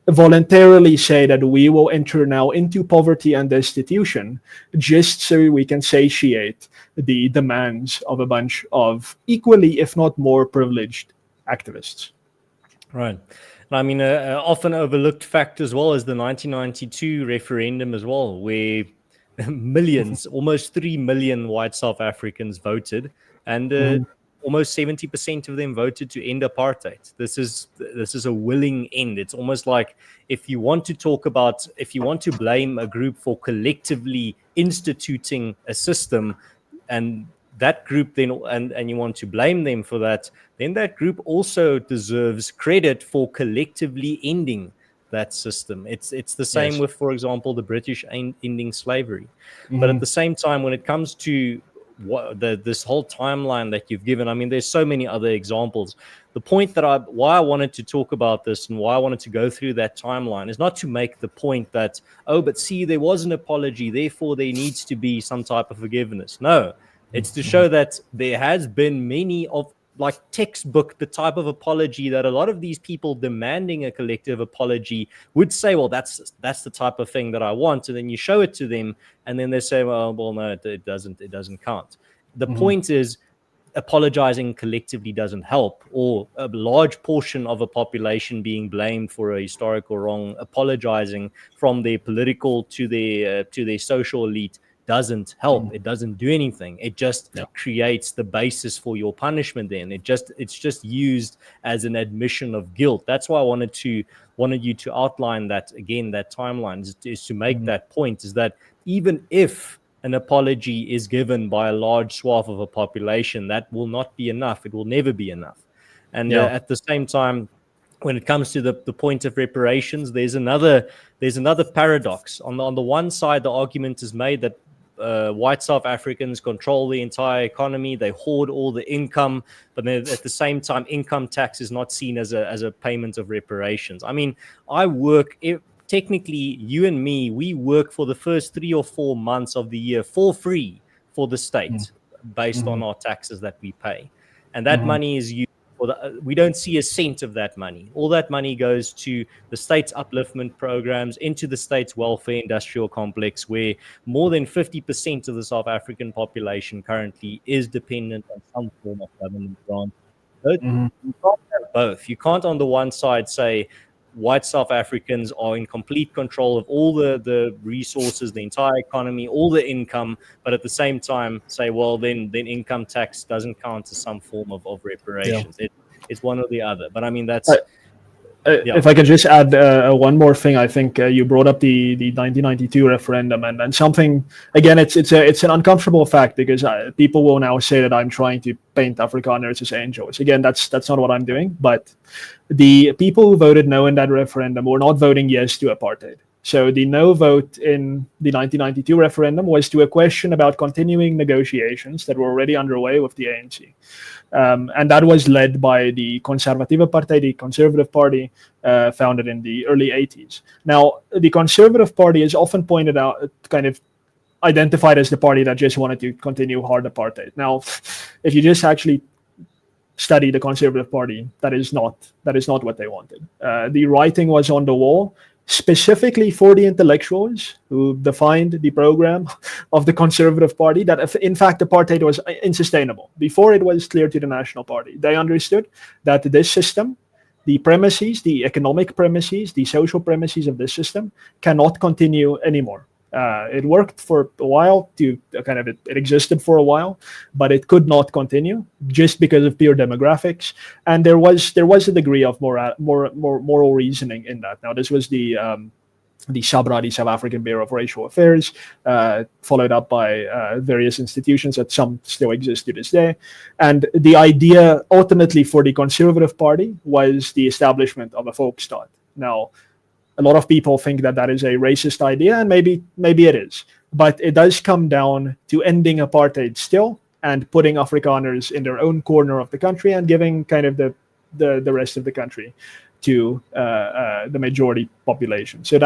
Voluntarily say that we will enter now into poverty and destitution just so we can satiate the demands of a bunch of equally, if not more, privileged activists. Right. I mean, often overlooked fact as well is the 1992 referendum as well, where millions, almost 3 million white South Africans voted, and almost 70% of them voted to end apartheid. This is a willing end. It's almost like if you want to blame a group for collectively instituting a system, and that group then and you want to blame them for that, then that group also deserves credit for collectively ending that system. It's the same with, for example, the British ending slavery. But at the same time, when it comes to this whole timeline that you've given, I mean, there's so many other examples. The point that why I wanted to talk about this and why I wanted to go through that timeline is not to make the point that, oh, but see, there was an apology, therefore there needs to be some type of forgiveness. No, it's to show that there has been many of, like, textbook, the type of apology that a lot of these people demanding a collective apology would say, well, that's the type of thing that I want. And then you show it to them and then they say, well no, it doesn't count. The point is, apologizing collectively doesn't help, or a large portion of a population being blamed for a historical wrong, apologizing from their political to their social elite doesn't help. It doesn't do anything. It just creates the basis for your punishment. Then it's just used as an admission of guilt. That's why I wanted you to outline that again. That timeline is to make that point, is that even if an apology is given by a large swath of a population, that will not be enough. It will never be enough. And at the same time, when it comes to the point of reparations, there's another paradox. On the one side, the argument is made that white South Africans control the entire economy, they hoard all the income, but then at the same time, income tax is not seen as a payment of reparations. I mean, technically, you and me, we work for the first 3 or 4 months of the year for free for the state, based on our taxes that we pay, and that money is used. We don't see a cent of that money. All that money goes to the state's upliftment programs, into the state's welfare industrial complex, where more than 50% of the South African population currently is dependent on some form of government grant. You can't have both. You can't on the one side say white South Africans are in complete control of all the resources, the entire economy, all the income, but at the same time say, well, then income tax doesn't count as some form of reparations. It's one or the other. But I mean, that's... If I could just add one more thing, I think you brought up the 1992 referendum, and something, again, it's an uncomfortable fact, because people will now say that I'm trying to paint Afrikaners as angels. Again, that's not what I'm doing, but the people who voted no in that referendum were not voting yes to apartheid. So the no vote in the 1992 referendum was to a question about continuing negotiations that were already underway with the ANC. And that was led by the Conservative Party, the Conservative Party, founded in the early 80s. Now, the Conservative Party is often pointed out, kind of identified as the party that just wanted to continue hard apartheid. Now, if you just actually study the Conservative Party, that is not what they wanted. The writing was on the wall, specifically for the intellectuals who defined the program of the Conservative Party, that in fact apartheid was unsustainable. Before it was clear to the National Party, they understood that this system, the premises, the economic premises, the social premises of this system cannot continue anymore. It worked for a while to it existed for a while, but it could not continue just because of pure demographics. And there was a degree of moral reasoning in that. Now, this was the SABRA, the South African Bureau of Racial Affairs, followed up by various institutions that some still exist to this day. And the idea ultimately for the Conservative Party was the establishment of a Volksstaat. Now, a lot of people think that that is a racist idea, and maybe it is. But it does come down to ending apartheid still and putting Afrikaners in their own corner of the country and giving kind of the rest of the country to the majority population. So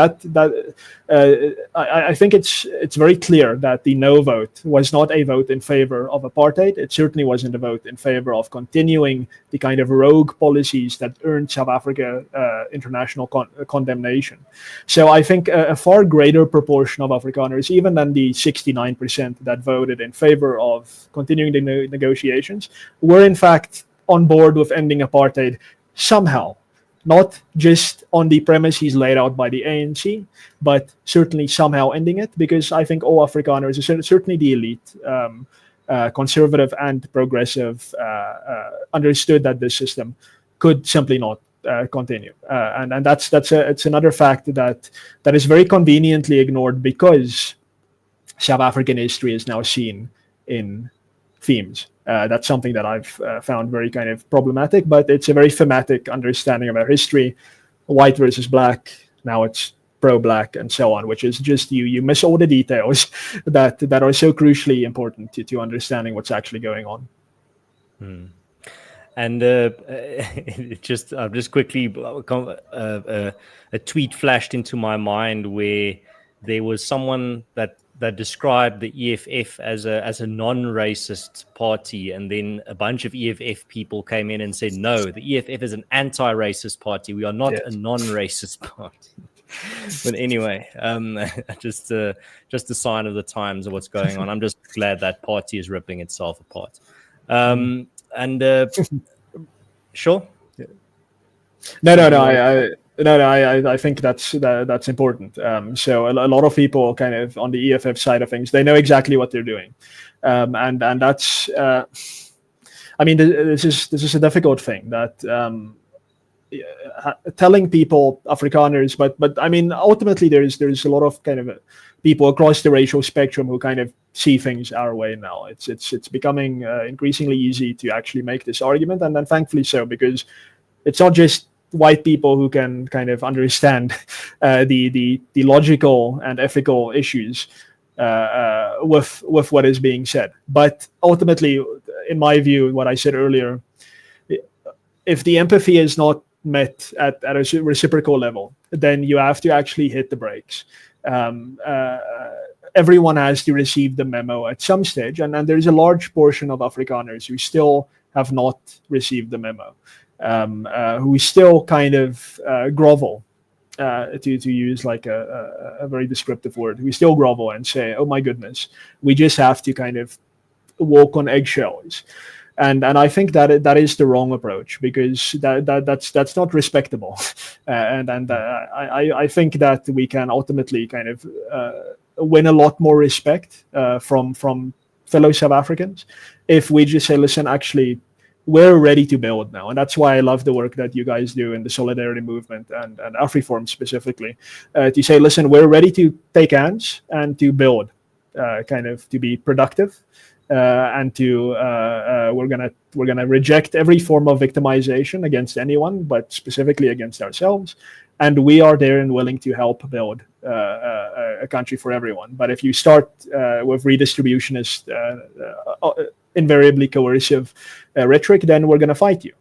I think it's very clear that the no vote was not a vote in favor of apartheid. It certainly wasn't a vote in favor of continuing the kind of rogue policies that earned South Africa international condemnation. So I think a far greater proportion of Afrikaners, even than the 69% that voted in favor of continuing the negotiations, were in fact on board with ending apartheid somehow. Not just on the premises laid out by the ANC, but certainly somehow ending it, because I think all Afrikaners, certainly the elite, conservative and progressive, understood that this system could simply not continue. And it's another fact that is very conveniently ignored, because South African history is now seen in themes. That's something that I've found very kind of problematic, but it's a very thematic understanding of our history, white versus black. Now it's pro-black and so on, which is just you miss all the details that are so crucially important to understanding what's actually going on. And just quickly, a tweet flashed into my mind where there was someone that described the EFF as a non-racist party, and then a bunch of EFF people came in and said, no, the EFF is an anti-racist party. We are not a non-racist party. But anyway, just a sign of the times of what's going on. I'm just glad that party is ripping itself apart. Sure. I think that's important. So a lot of people kind of on the EFF side of things, they know exactly what they're doing, and that's. I mean, this is a difficult thing that telling people Afrikaners, but I mean, ultimately there's a lot of kind of people across the racial spectrum who kind of see things our way now. It's becoming increasingly easy to actually make this argument, and thankfully so, because it's not just white people who can kind of understand the logical and ethical issues with what is being said. But ultimately, in my view, what I said earlier, if the empathy is not met at a reciprocal level, then you have to actually hit the brakes. Everyone has to receive the memo at some stage, and there's a large portion of Afrikaners who still have not received the memo. Who still kind of grovel, to use like a very descriptive word, we still grovel and say, oh my goodness, we just have to kind of walk on eggshells. And I think that is the wrong approach, because that's not respectable. I think that we can ultimately kind of win a lot more respect from fellow South Africans if we just say, listen, actually, we're ready to build now. And that's why I love the work that you guys do in the Solidarity Movement and Afriforum specifically, to say, listen, we're ready to take hands and to build, kind of to be productive, and to we're gonna reject every form of victimization against anyone, but specifically against ourselves. And we are there and willing to help build a country for everyone. But if you start with redistributionist, invariably coercive rhetoric, then we're going to fight you.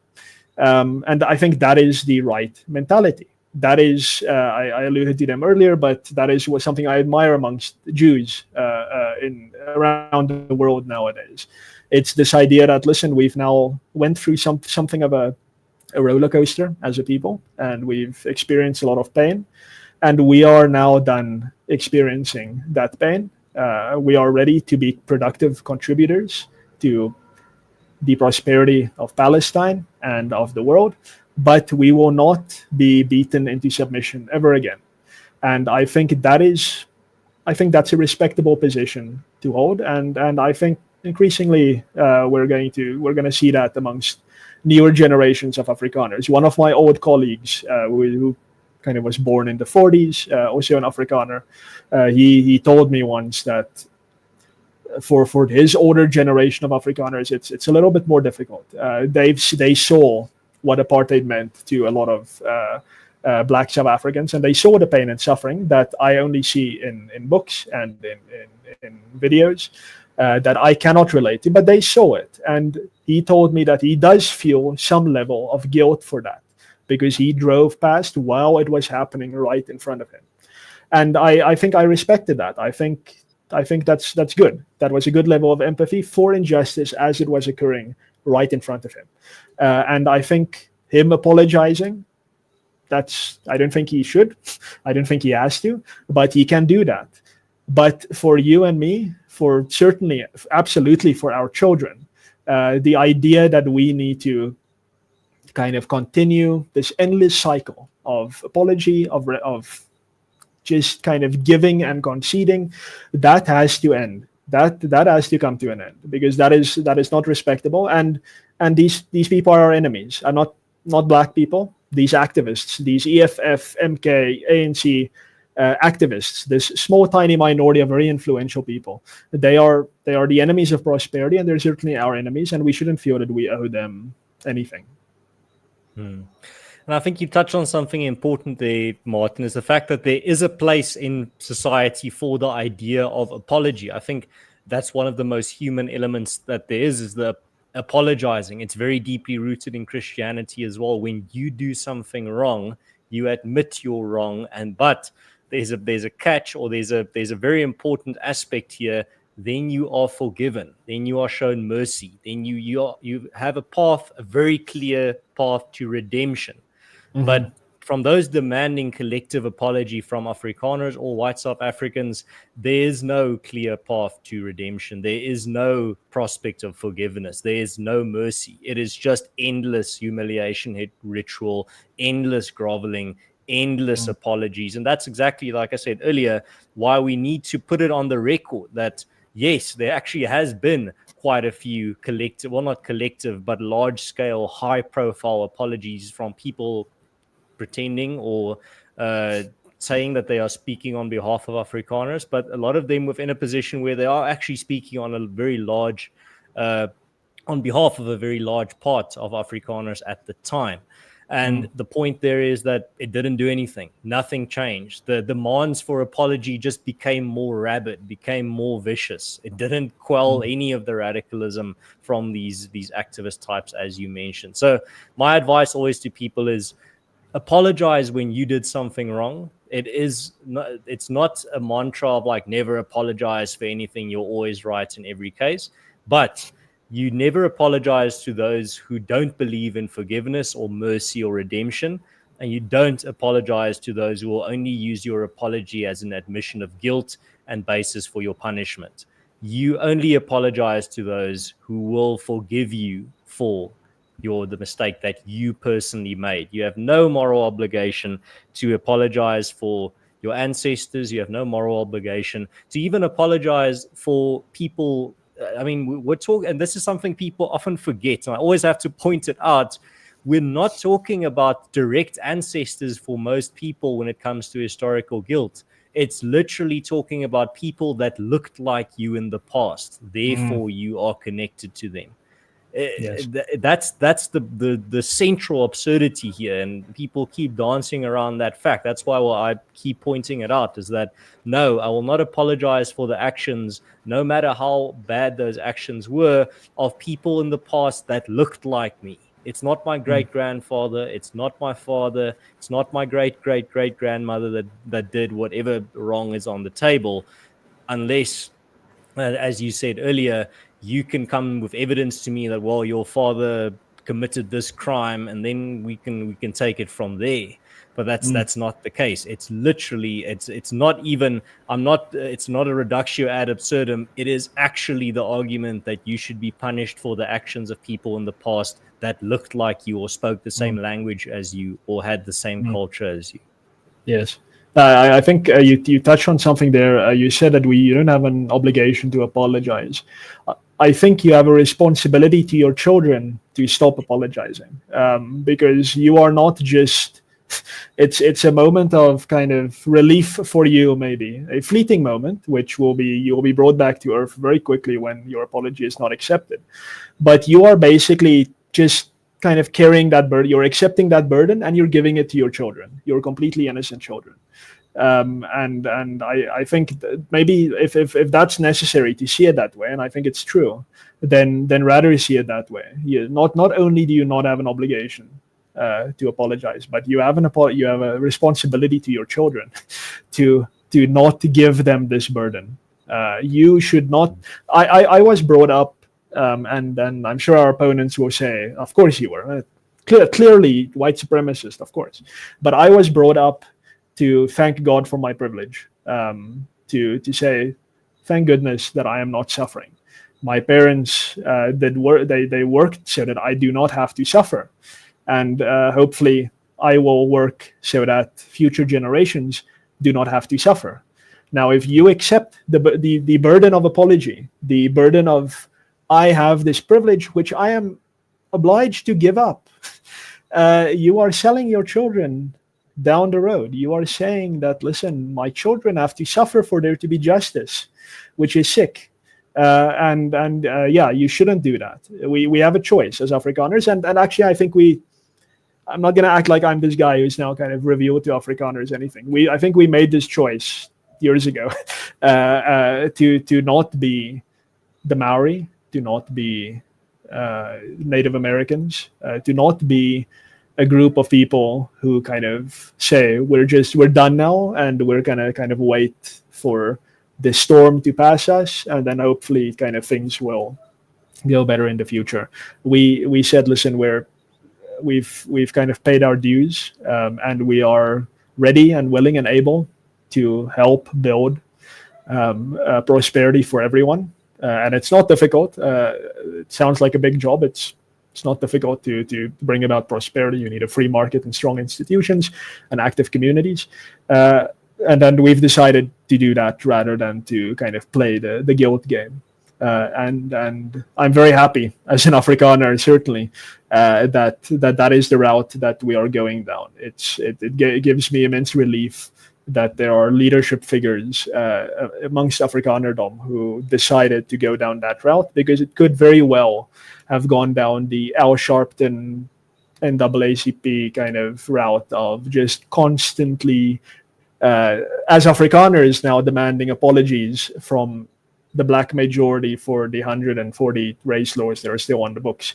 And I think that is the right mentality. That is, I alluded to them earlier, but that is something I admire amongst Jews around the world nowadays. It's this idea that, listen, we've now went through something of a roller coaster as a people, and we've experienced a lot of pain, and we are now done experiencing that pain. We are ready to be productive contributors to the prosperity of Palestine and of the world, but we will not be beaten into submission ever again. And I think that is think that's a respectable position to hold, and I think increasingly we're going to see that amongst newer generations of Afrikaners. One of my old colleagues who kind of was born in the 40s, also an Afrikaner, he told me once that for his older generation of Afrikaners, it's a little bit more difficult. They saw what apartheid meant to a lot of Black South Africans, and they saw the pain and suffering that I only see in books and in videos that I cannot relate to, but they saw it. And he told me that he does feel some level of guilt for that because he drove past while it was happening right in front of him. And I think I respected that. I think that's good. That was a good level of empathy for injustice as it was occurring right in front of him. And I think him apologizing, I don't think he should. I don't think he has to, but he can do that. But for you and me, for certainly, absolutely for our children, the idea that we need to kind of continue this endless cycle of apology, of just kind of giving and conceding, that has to end. That has to come to an end, because that is not respectable. And these people are our enemies, are not Black people. These activists, these EFF, MK, ANC activists, this small tiny minority of very influential people, they are the enemies of prosperity, and they're certainly our enemies, and we shouldn't feel that we owe them anything. And I think you touched on something important there, Martin, is the fact that there is a place in society for the idea of apology. I think that's one of the most human elements that there is the apologizing. It's very deeply rooted in Christianity as well. When you do something wrong, you admit you're wrong, but there's a catch, or there's a very important aspect here. Then you are forgiven. Then you are shown mercy. Then you have a very clear path to redemption. Mm-hmm. But from those demanding collective apology from Afrikaners or white South Africans, there is no clear path to redemption. There is no prospect of forgiveness. There is no mercy. It is just endless humiliation ritual, endless groveling, endless apologies. And that's exactly, like I said earlier, why we need to put it on the record that, yes, there actually has been quite a few collective, well, not collective, but large-scale, high-profile apologies from people pretending or saying that they are speaking on behalf of Afrikaners, but a lot of them within a position where they are actually speaking on a very large, on behalf of a very large part of Afrikaners at the time. And the point there is that it didn't do anything. Nothing changed. The demands for apology just became more rabid, became more vicious. It didn't quell any of the radicalism from these activist types, as you mentioned. So my advice always to people is, apologize when you did something wrong. It's not a mantra of like never apologize for anything, you're always right in every case, but you never apologize to those who don't believe in forgiveness or mercy or redemption, and you don't apologize to those who will only use your apology as an admission of guilt and basis for your punishment. You only apologize to those who will forgive you for the mistake that you personally made. You have no moral obligation to apologize for your ancestors. You have no moral obligation to even apologize for people. I mean, we're talking, and this is something people often forget, and I always have to point it out. We're not talking about direct ancestors for most people when it comes to historical guilt. It's literally talking about people that looked like you in the past. Therefore, you are connected to them. Yes. That's the central absurdity here, and people keep dancing around that fact. That's why I keep pointing it out, is that no, I will not apologize for the actions, no matter how bad those actions were, of people in the past that looked like me. It's not my great-grandfather, it's not my father, it's not my great-great-great-grandmother that did whatever wrong is on the table, unless, as you said earlier, you can come with evidence to me that, well, your father committed this crime, and then we can take it from there. But that's not the case. It's literally, it's not even, it's not a reductio ad absurdum. It is actually the argument that you should be punished for the actions of people in the past that looked like you, or spoke the same language as you, or had the same culture as you. Yes. I think you touched on something there. You said that you don't have an obligation to apologize. I think you have a responsibility to your children to stop apologizing, because you are not just. It's a moment of kind of relief for you, maybe a fleeting moment, which you'll be brought back to earth very quickly when your apology is not accepted. But you are basically just kind of carrying that burden. You're accepting that burden and you're giving it to your children, your completely innocent children. And I think maybe if that's necessary to see it that way, and I think it's true, then rather see it that way. Not only do you not have an obligation to apologize, but you have a responsibility to your children to not give them this burden. You should not. I was brought up, and then I'm sure our opponents will say, "Of course you were." Clearly white supremacist, of course. But I was brought up to thank God for my privilege, to say, thank goodness that I am not suffering. My parents they worked so that I do not have to suffer. And hopefully I will work so that future generations do not have to suffer. Now, if you accept the burden of apology, the burden of I have this privilege, which I am obliged to give up, you are selling your children down the road. You are saying that, listen, my children have to suffer for there to be justice, which is sick. Yeah, you shouldn't do that. We have a choice as Afrikaners, and actually I think I'm not going to act like I'm this guy who's now kind of revealed to Afrikaners anything. I think we made this choice years ago to not be the Maori, to not be Native Americans, to not be a group of people who kind of say we're done now and we're gonna kind of wait for the storm to pass us and then hopefully kind of things will go better in the future. We said, listen, we've kind of paid our dues, and we are ready and willing and able to help build prosperity for everyone. And it's not difficult. It sounds like a big job. It's not difficult to bring about prosperity. You need a free market and strong institutions and active communities. And then we've decided to do that rather than to kind of play the guilt game. And I'm very happy as an Afrikaner, certainly, that is the route that we are going down. It gives me immense relief that there are leadership figures amongst Afrikanerdom who decided to go down that route, because it could very well have gone down the Al Sharpton NAACP kind of route of just constantly, as Afrikaners now demanding apologies from the black majority for the 140 race laws that are still on the books.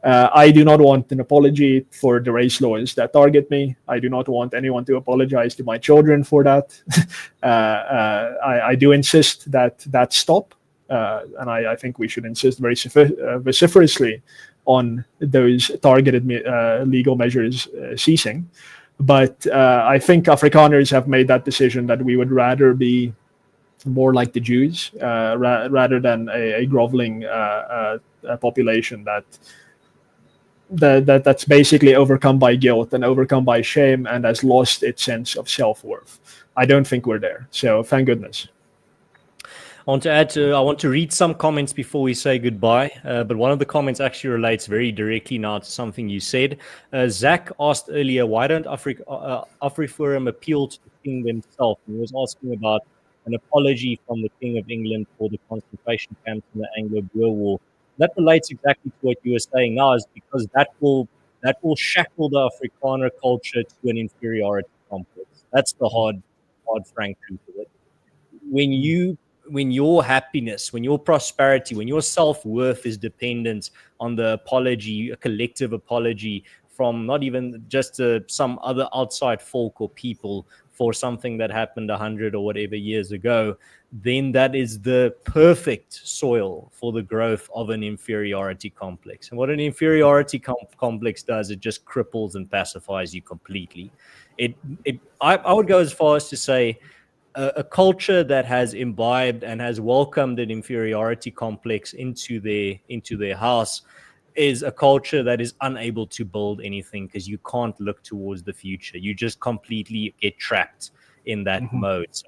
I do not want an apology for the race laws that target me. I do not want anyone to apologize to my children for that. I do insist that stop. And I think we should insist very vociferously on those targeted legal measures ceasing. But I think Afrikaners have made that decision that we would rather be more like the Jews rather than a groveling population that's basically overcome by guilt and overcome by shame and has lost its sense of self-worth. I don't think we're there. So thank goodness. I want to read some comments before we say goodbye, but one of the comments actually relates very directly now to something you said. Zach asked earlier, why don't AfriForum appeal to the king themselves? He was asking about an apology from the King of England for the concentration camps in the Anglo-Boer War. That relates exactly to what you were saying now, is because that will shackle the Afrikaner culture to an inferiority complex. That's the hard, frank truth of it. When your happiness, when your prosperity, when your self-worth is dependent on the apology, a collective apology from not even just some other outside folk or people for something that happened 100 or whatever years ago, then that is the perfect soil for the growth of an inferiority complex. And what an inferiority complex does, it just cripples and pacifies you completely. I would go as far as to say a culture that has imbibed and has welcomed an inferiority complex into their house is a culture that is unable to build anything, because you can't look towards the future. You just completely get trapped in that mode. So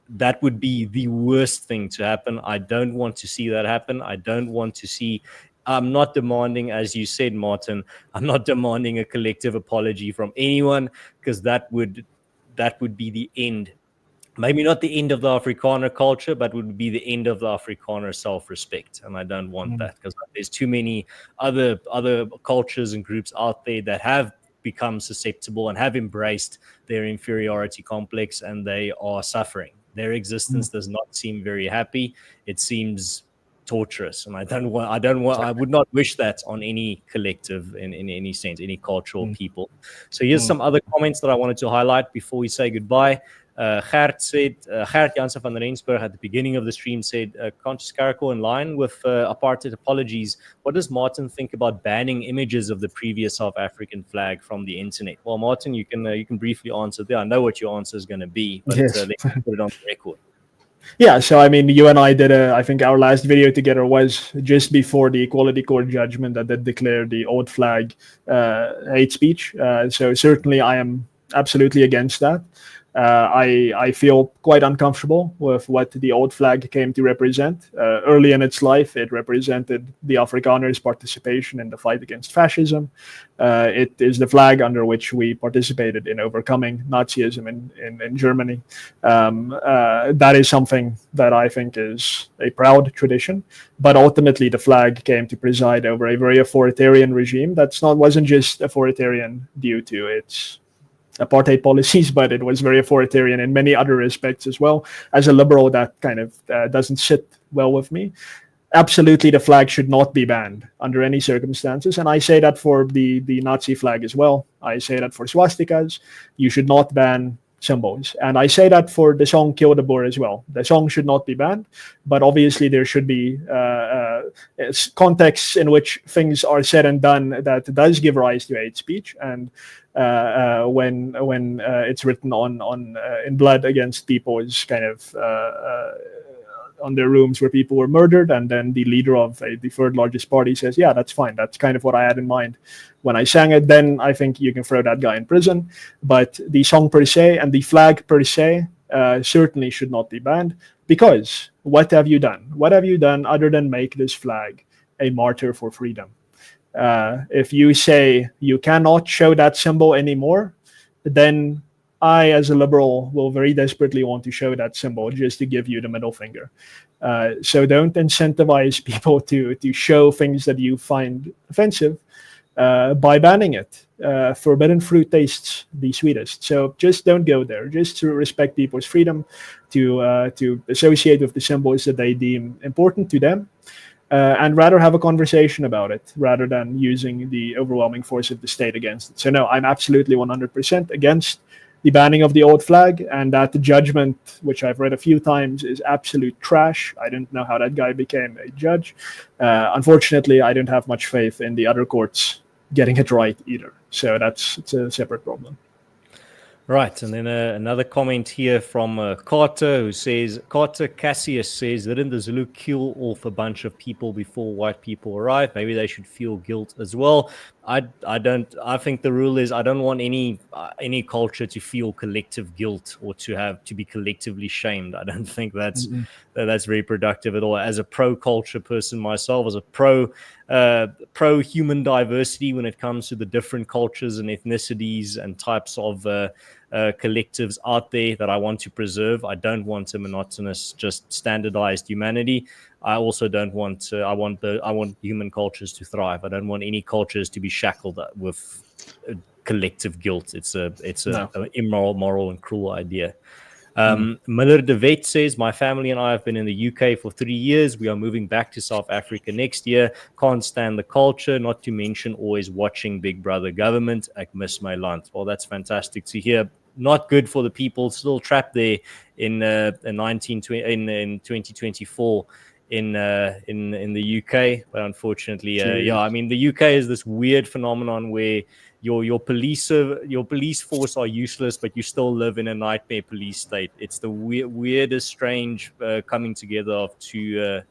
that would be the worst thing to happen. I don't want to see that happen. I don't want to see. I'm not demanding, as you said, Martin, I'm not demanding a collective apology from anyone, because that would be the end. Maybe not the end of the Afrikaner culture, but would be the end of the Afrikaner self-respect. And I don't want that, because there's too many other cultures and groups out there that have become susceptible and have embraced their inferiority complex, and they are suffering. Their existence does not seem very happy. It seems torturous, and I would not wish that on any collective in any sense, any cultural people. So here's some other comments that I wanted to highlight before we say goodbye. Gert Jansen van Rensburg at the beginning of the stream said, Conscious Caracol, in line with apartheid apologies, what does Martin think about banning images of the previous South African flag from the internet? Well, Martin, you can briefly answer there. I know what your answer is going to be, but yes. Let's put it on the record. Yeah, so I mean, you and I did I think our last video together was just before the Equality Court judgment that did declare the old flag hate speech. So certainly I am absolutely against that. I feel quite uncomfortable with what the old flag came to represent. Early in its life, it represented the Afrikaners' participation in the fight against fascism. It is the flag under which we participated in overcoming Nazism in Germany. That is something that I think is a proud tradition. But ultimately, the flag came to preside over a very authoritarian regime wasn't just authoritarian due to its apartheid policies, but it was very authoritarian in many other respects as well. As a liberal, that kind of doesn't sit well with me. Absolutely, the flag should not be banned under any circumstances. And I say that for the Nazi flag as well. I say that for swastikas. You should not ban symbols. And I say that for the song Kill the Boer as well. The song should not be banned, but obviously there should be contexts in which things are said and done that does give rise to hate speech. And when it's written on in blood against people is kind of on their rooms where people were murdered, and then the leader of the third largest party says, yeah, that's fine, that's kind of what I had in mind when I sang it, then I think you can throw that guy in prison. But the song per se and the flag per se certainly should not be banned, because what have you done? What have you done other than make this flag a martyr for freedom? If you say you cannot show that symbol anymore, then I, as a liberal, will very desperately want to show that symbol just to give you the middle finger. So don't incentivize people to show things that you find offensive by banning it. Forbidden fruit tastes the sweetest. So just don't go there. Just to respect people's freedom to associate with the symbols that they deem important to them. And rather have a conversation about it rather than using the overwhelming force of the state against it. So no, I'm absolutely 100% against the banning of the old flag, and that the judgment, which I've read a few times, is absolute trash. I don't know how that guy became a judge. Unfortunately, I don't have much faith in the other courts getting it right either. So it's a separate problem. Right, and then another comment here from Carter, who says, Carter Cassius says, didn't the Zulu kill off a bunch of people before white people arrived? Maybe they should feel guilt as well. I think the rule is I don't want any culture to feel collective guilt or to be collectively shamed. I don't think that's very productive at all. As a pro-culture person myself, as a pro-human diversity when it comes to the different cultures and ethnicities and types of collectives out there that I want to preserve. I don't want a monotonous, just standardized humanity. I also don't want. I want human cultures to thrive. I don't want any cultures to be shackled with collective guilt. It's an immoral, moral, and cruel idea. Miller de Wet says, my family and I have been in the UK for 3 years. We are moving back to South Africa next year. Can't stand the culture, not to mention always watching Big Brother government. Ek mis my land. Well, that's fantastic to hear. Not good for the people still trapped there in 2024 in the UK. But unfortunately, I mean, the UK is this weird phenomenon where your police force are useless, but you still live in a nightmare police state. It's the weirdest, strange coming together of two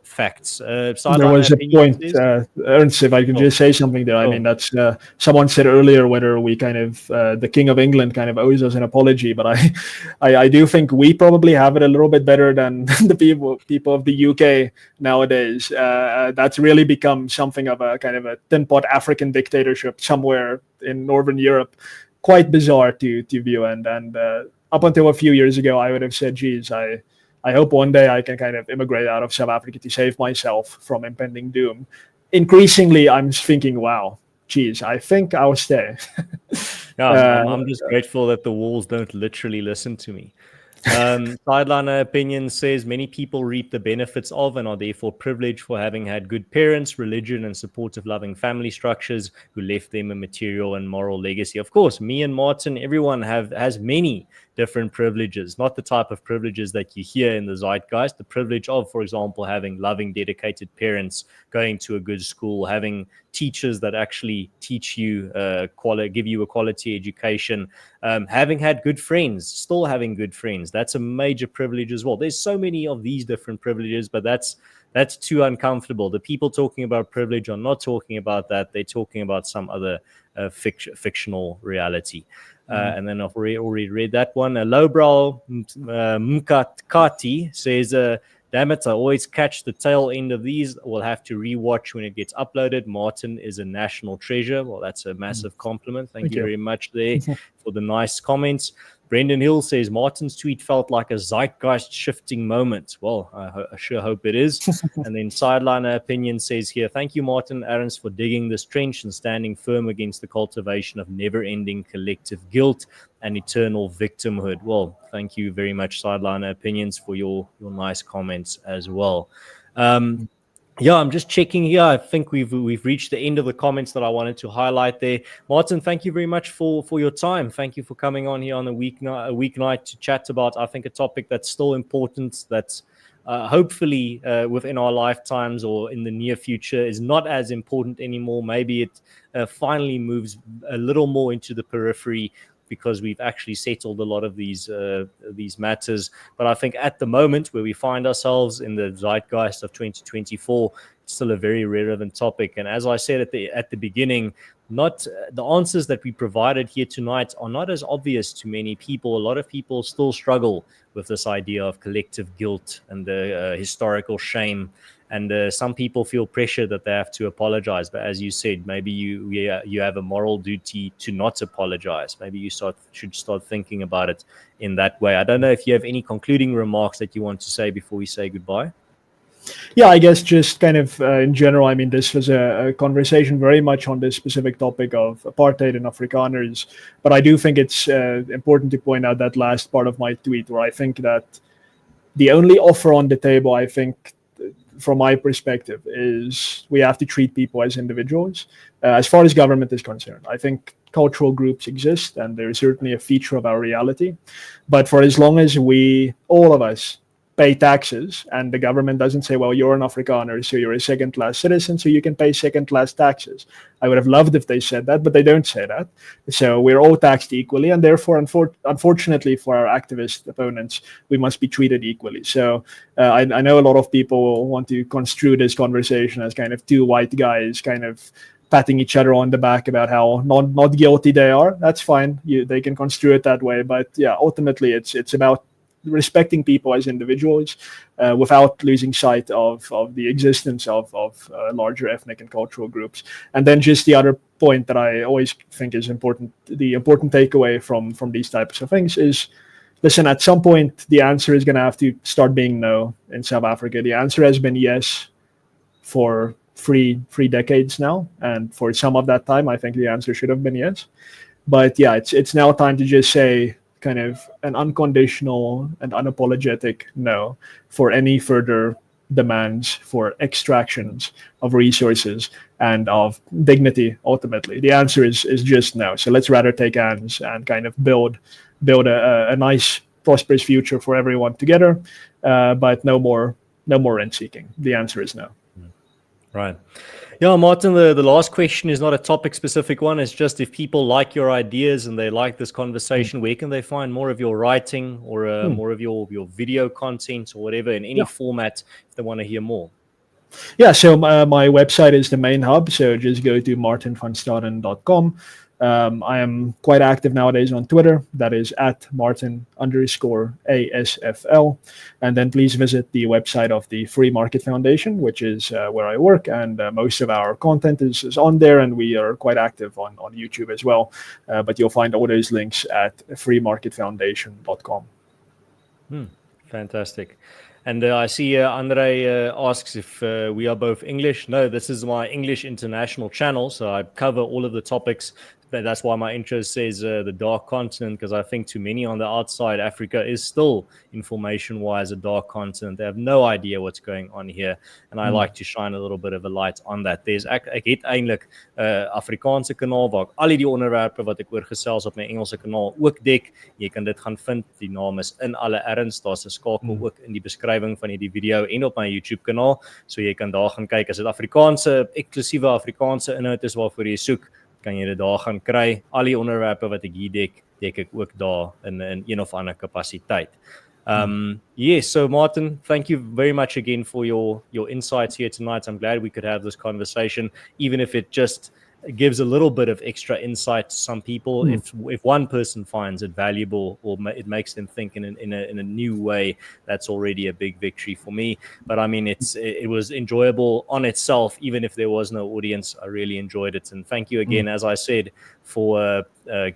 facts. There Sideline was a opinion point, says. Ernst, if I could Sure, just say something there. I sure. mean, that's someone said earlier whether we kind of the King of England kind of owes us an apology, but I do think we probably have it a little bit better than the people of the UK nowadays. That's really become something of a kind of a tin pot African dictatorship somewhere in Northern Europe. Quite bizarre to view, and up until a few years ago, I would have said, "Geez, I hope one day I can kind of immigrate out of South Africa to save myself from impending doom." Increasingly, I'm thinking, wow, geez, I think I'll stay. Yeah, uh, I'm just grateful that the walls don't literally listen to me. Sideliner opinion says many people reap the benefits of and are therefore privileged for having had good parents, religion, and supportive, loving family structures who left them a material and moral legacy. Of course, me and Martin, everyone has many different privileges, not the type of privileges that you hear in the zeitgeist. The privilege of, for example, having loving, dedicated parents, going to a good school, having teachers that actually teach you, give you a quality education, having had good friends, still having good friends. That's a major privilege as well. There's so many of these different privileges, but that's too uncomfortable. The people talking about privilege are not talking about that. They're talking about some other fictional reality. And then I've already read that one. Lowbrow Mkatkati says, damn it, I always catch the tail end of these. We'll have to rewatch when it gets uploaded. Martin is a national treasure. Well, that's a massive compliment. Thank you very much there for the nice comments. Brendan Hill says, Martin's tweet felt like a zeitgeist shifting moment. Well, I sure hope it is. And then Sideliner Opinion says here, thank you, Martin Arends, for digging this trench and standing firm against the cultivation of never-ending collective guilt and eternal victimhood. Well, thank you very much, Sideliner Opinions, for your nice comments as well. Yeah, I'm just checking here. I think we've reached the end of the comments that I wanted to highlight there. Martin, thank you very much for your time. Thank you for coming on here on a weeknight to chat about, I think, a topic that's still important, that's hopefully within our lifetimes or in the near future is not as important anymore. Maybe it finally moves a little more into the periphery because we've actually settled a lot of these matters. But I think at the moment where we find ourselves in the zeitgeist of 2024, it's still a very relevant topic. And as I said at the beginning, not the answers that we provided here tonight are not as obvious to many people. A lot of people still struggle with this idea of collective guilt and the historical shame. And some people feel pressure that they have to apologize. But as you said, maybe you have a moral duty to not apologize. Maybe you should start thinking about it in that way. I don't know if you have any concluding remarks that you want to say before we say goodbye. Yeah, I guess just kind of in general, I mean, this was a conversation very much on this specific topic of apartheid and Afrikaners. But I do think it's important to point out that last part of my tweet where I think that the only offer on the table, I think, from my perspective, is we have to treat people as individuals. As far as government is concerned, I think cultural groups exist and they're certainly a feature of our reality. But for as long as all of us, pay taxes and the government doesn't say, well, you're an Afrikaner, so you're a second-class citizen, so you can pay second-class taxes. I would have loved if they said that, but they don't say that. So we're all taxed equally, and therefore, unfortunately for our activist opponents, we must be treated equally. So I know a lot of people want to construe this conversation as kind of two white guys kind of patting each other on the back about how not guilty they are. That's fine. They can construe it that way. But yeah, ultimately, it's about respecting people as individuals without losing sight of the existence of larger ethnic and cultural groups. And then just the other point that I always think is important, the important takeaway from these types of things is, listen, at some point, the answer is going to have to start being no in South Africa. The answer has been yes for three decades now. And for some of that time, I think the answer should have been yes. But yeah, it's now time to just say, kind of an unconditional and unapologetic no for any further demands for extractions of resources and of dignity. Ultimately, the answer is just no. So let's rather take hands and kind of build a nice, prosperous future for everyone together. But no more rent seeking. The answer is no. Right. Yeah, Martin, the last question is not a topic-specific one. It's just if people like your ideas and they like this conversation, where can they find more of your writing or more of your video content or whatever in any format if they want to hear more? Yeah, so my website is the main hub. So just go to martinvanstaden.com. I am quite active nowadays on Twitter. That is at Martin_ASFL. And then please visit the website of the Free Market Foundation, which is where I work. And most of our content is on there. And we are quite active on YouTube as well. But you'll find all those links at freemarketfoundation.com. Fantastic. And I see Andre asks if we are both English. No, this is my English international channel, so I cover all of the topics. That's why my intro says the dark continent, because I think to many on the outside, Africa is still information-wise a dark continent. They have no idea what's going on here, and I like to shine a little bit of a light on that. Ek het eintlik 'n Afrikaanse kanaal waar ek al die onderwerpe wat ek oor gesels op my Engelse kanaal ook dek. Jy kan dit gaan vind. Die naam is In Alle Erns. Daar's 'n skakel ook in die beskrywing van hierdie video en op my YouTube kanaal, so jy kan daar gaan kyk as dit Afrikaanse eksklusiewe Afrikaanse inhoud is waarvoor jy soek. Kan jy dit daar gaan kry. Al die onderwerpe wat ek hier dek ek ook daar in een of ander kapasiteit. Yes, so Martin, thank you very much again for your insights here tonight. I'm glad we could have this conversation, even if it just gives a little bit of extra insight to some people. If one person finds it valuable or it makes them think in a new way, that's already a big victory for me. But I mean, it was enjoyable on itself, even if there was no audience. I really enjoyed it, and thank you again, as I said, for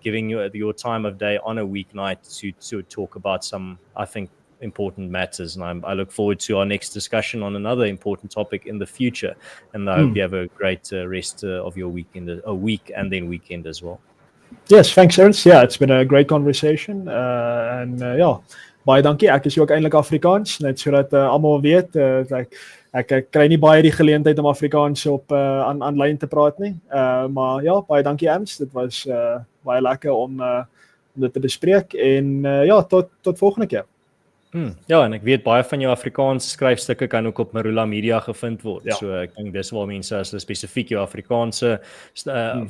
giving your time of day on a weeknight to talk about some, I think, important matters, and I look forward to our next discussion on another important topic in the future. And I hope you have a great rest of your week and then weekend as well. Yes, thanks Ernst. Yeah, it's been a great conversation. And ja, baie dankie. Ek is ook eintlik Afrikaans, net sodat almal weet. Ek kry nie baie die geleentheid om Afrikaans op aanlyn te praat nie. Maar ja, baie dankie Ernst. Dit was baie lekker om dit te bespreek. En ja, tot volgende keer. Ja, en ek weet baie van jou Afrikaans skryfstukke kan ook op Marula Media gevind word. Ja. So ek dink dis waar mense as hulle spesifiek jou Afrikaanse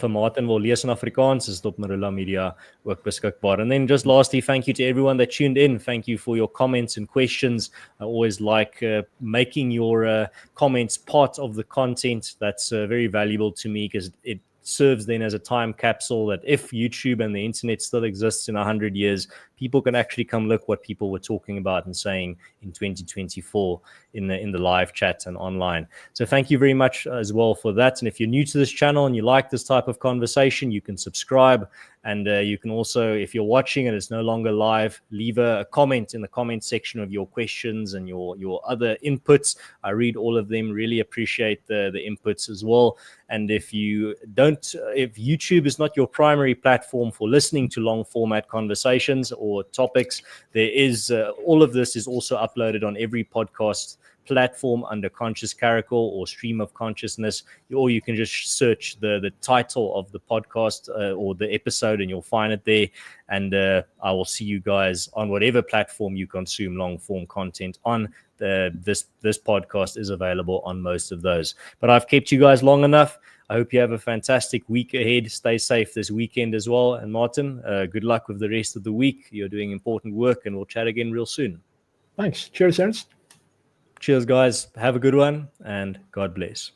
formaat wil lees in Afrikaans, is dit op Marula Media ook beskikbaar. And then just lastly, thank you to everyone that tuned in. Thank you for your comments and questions. I always like making your comments part of the content. That's very valuable to me, because it serves then as a time capsule that if YouTube and the internet still exists in 100 years, people can actually come look what people were talking about and saying in 2024 in the live chat and online. So thank you very much as well for that. And if you're new to this channel and you like this type of conversation, you can subscribe. And you can also, if you're watching and it's no longer live, leave a comment in the comment section of your questions and your other inputs. I read all of them, really appreciate the inputs as well. And if YouTube is not your primary platform for listening to long format conversations or topics, there is all of this is also uploaded on every podcast platform under Conscious Caracal or Stream of Consciousness, or you can just search the title of the podcast or the episode and you'll find it there. And I will see you guys on whatever platform you consume long form content on. This podcast is available on most of those. But I've kept you guys long enough. I hope you have a fantastic week ahead. Stay safe this weekend as well. And Martin, good luck with the rest of the week. You're doing important work, and we'll chat again real soon. Thanks. Cheers, Ernst. Cheers, guys. Have a good one, and God bless.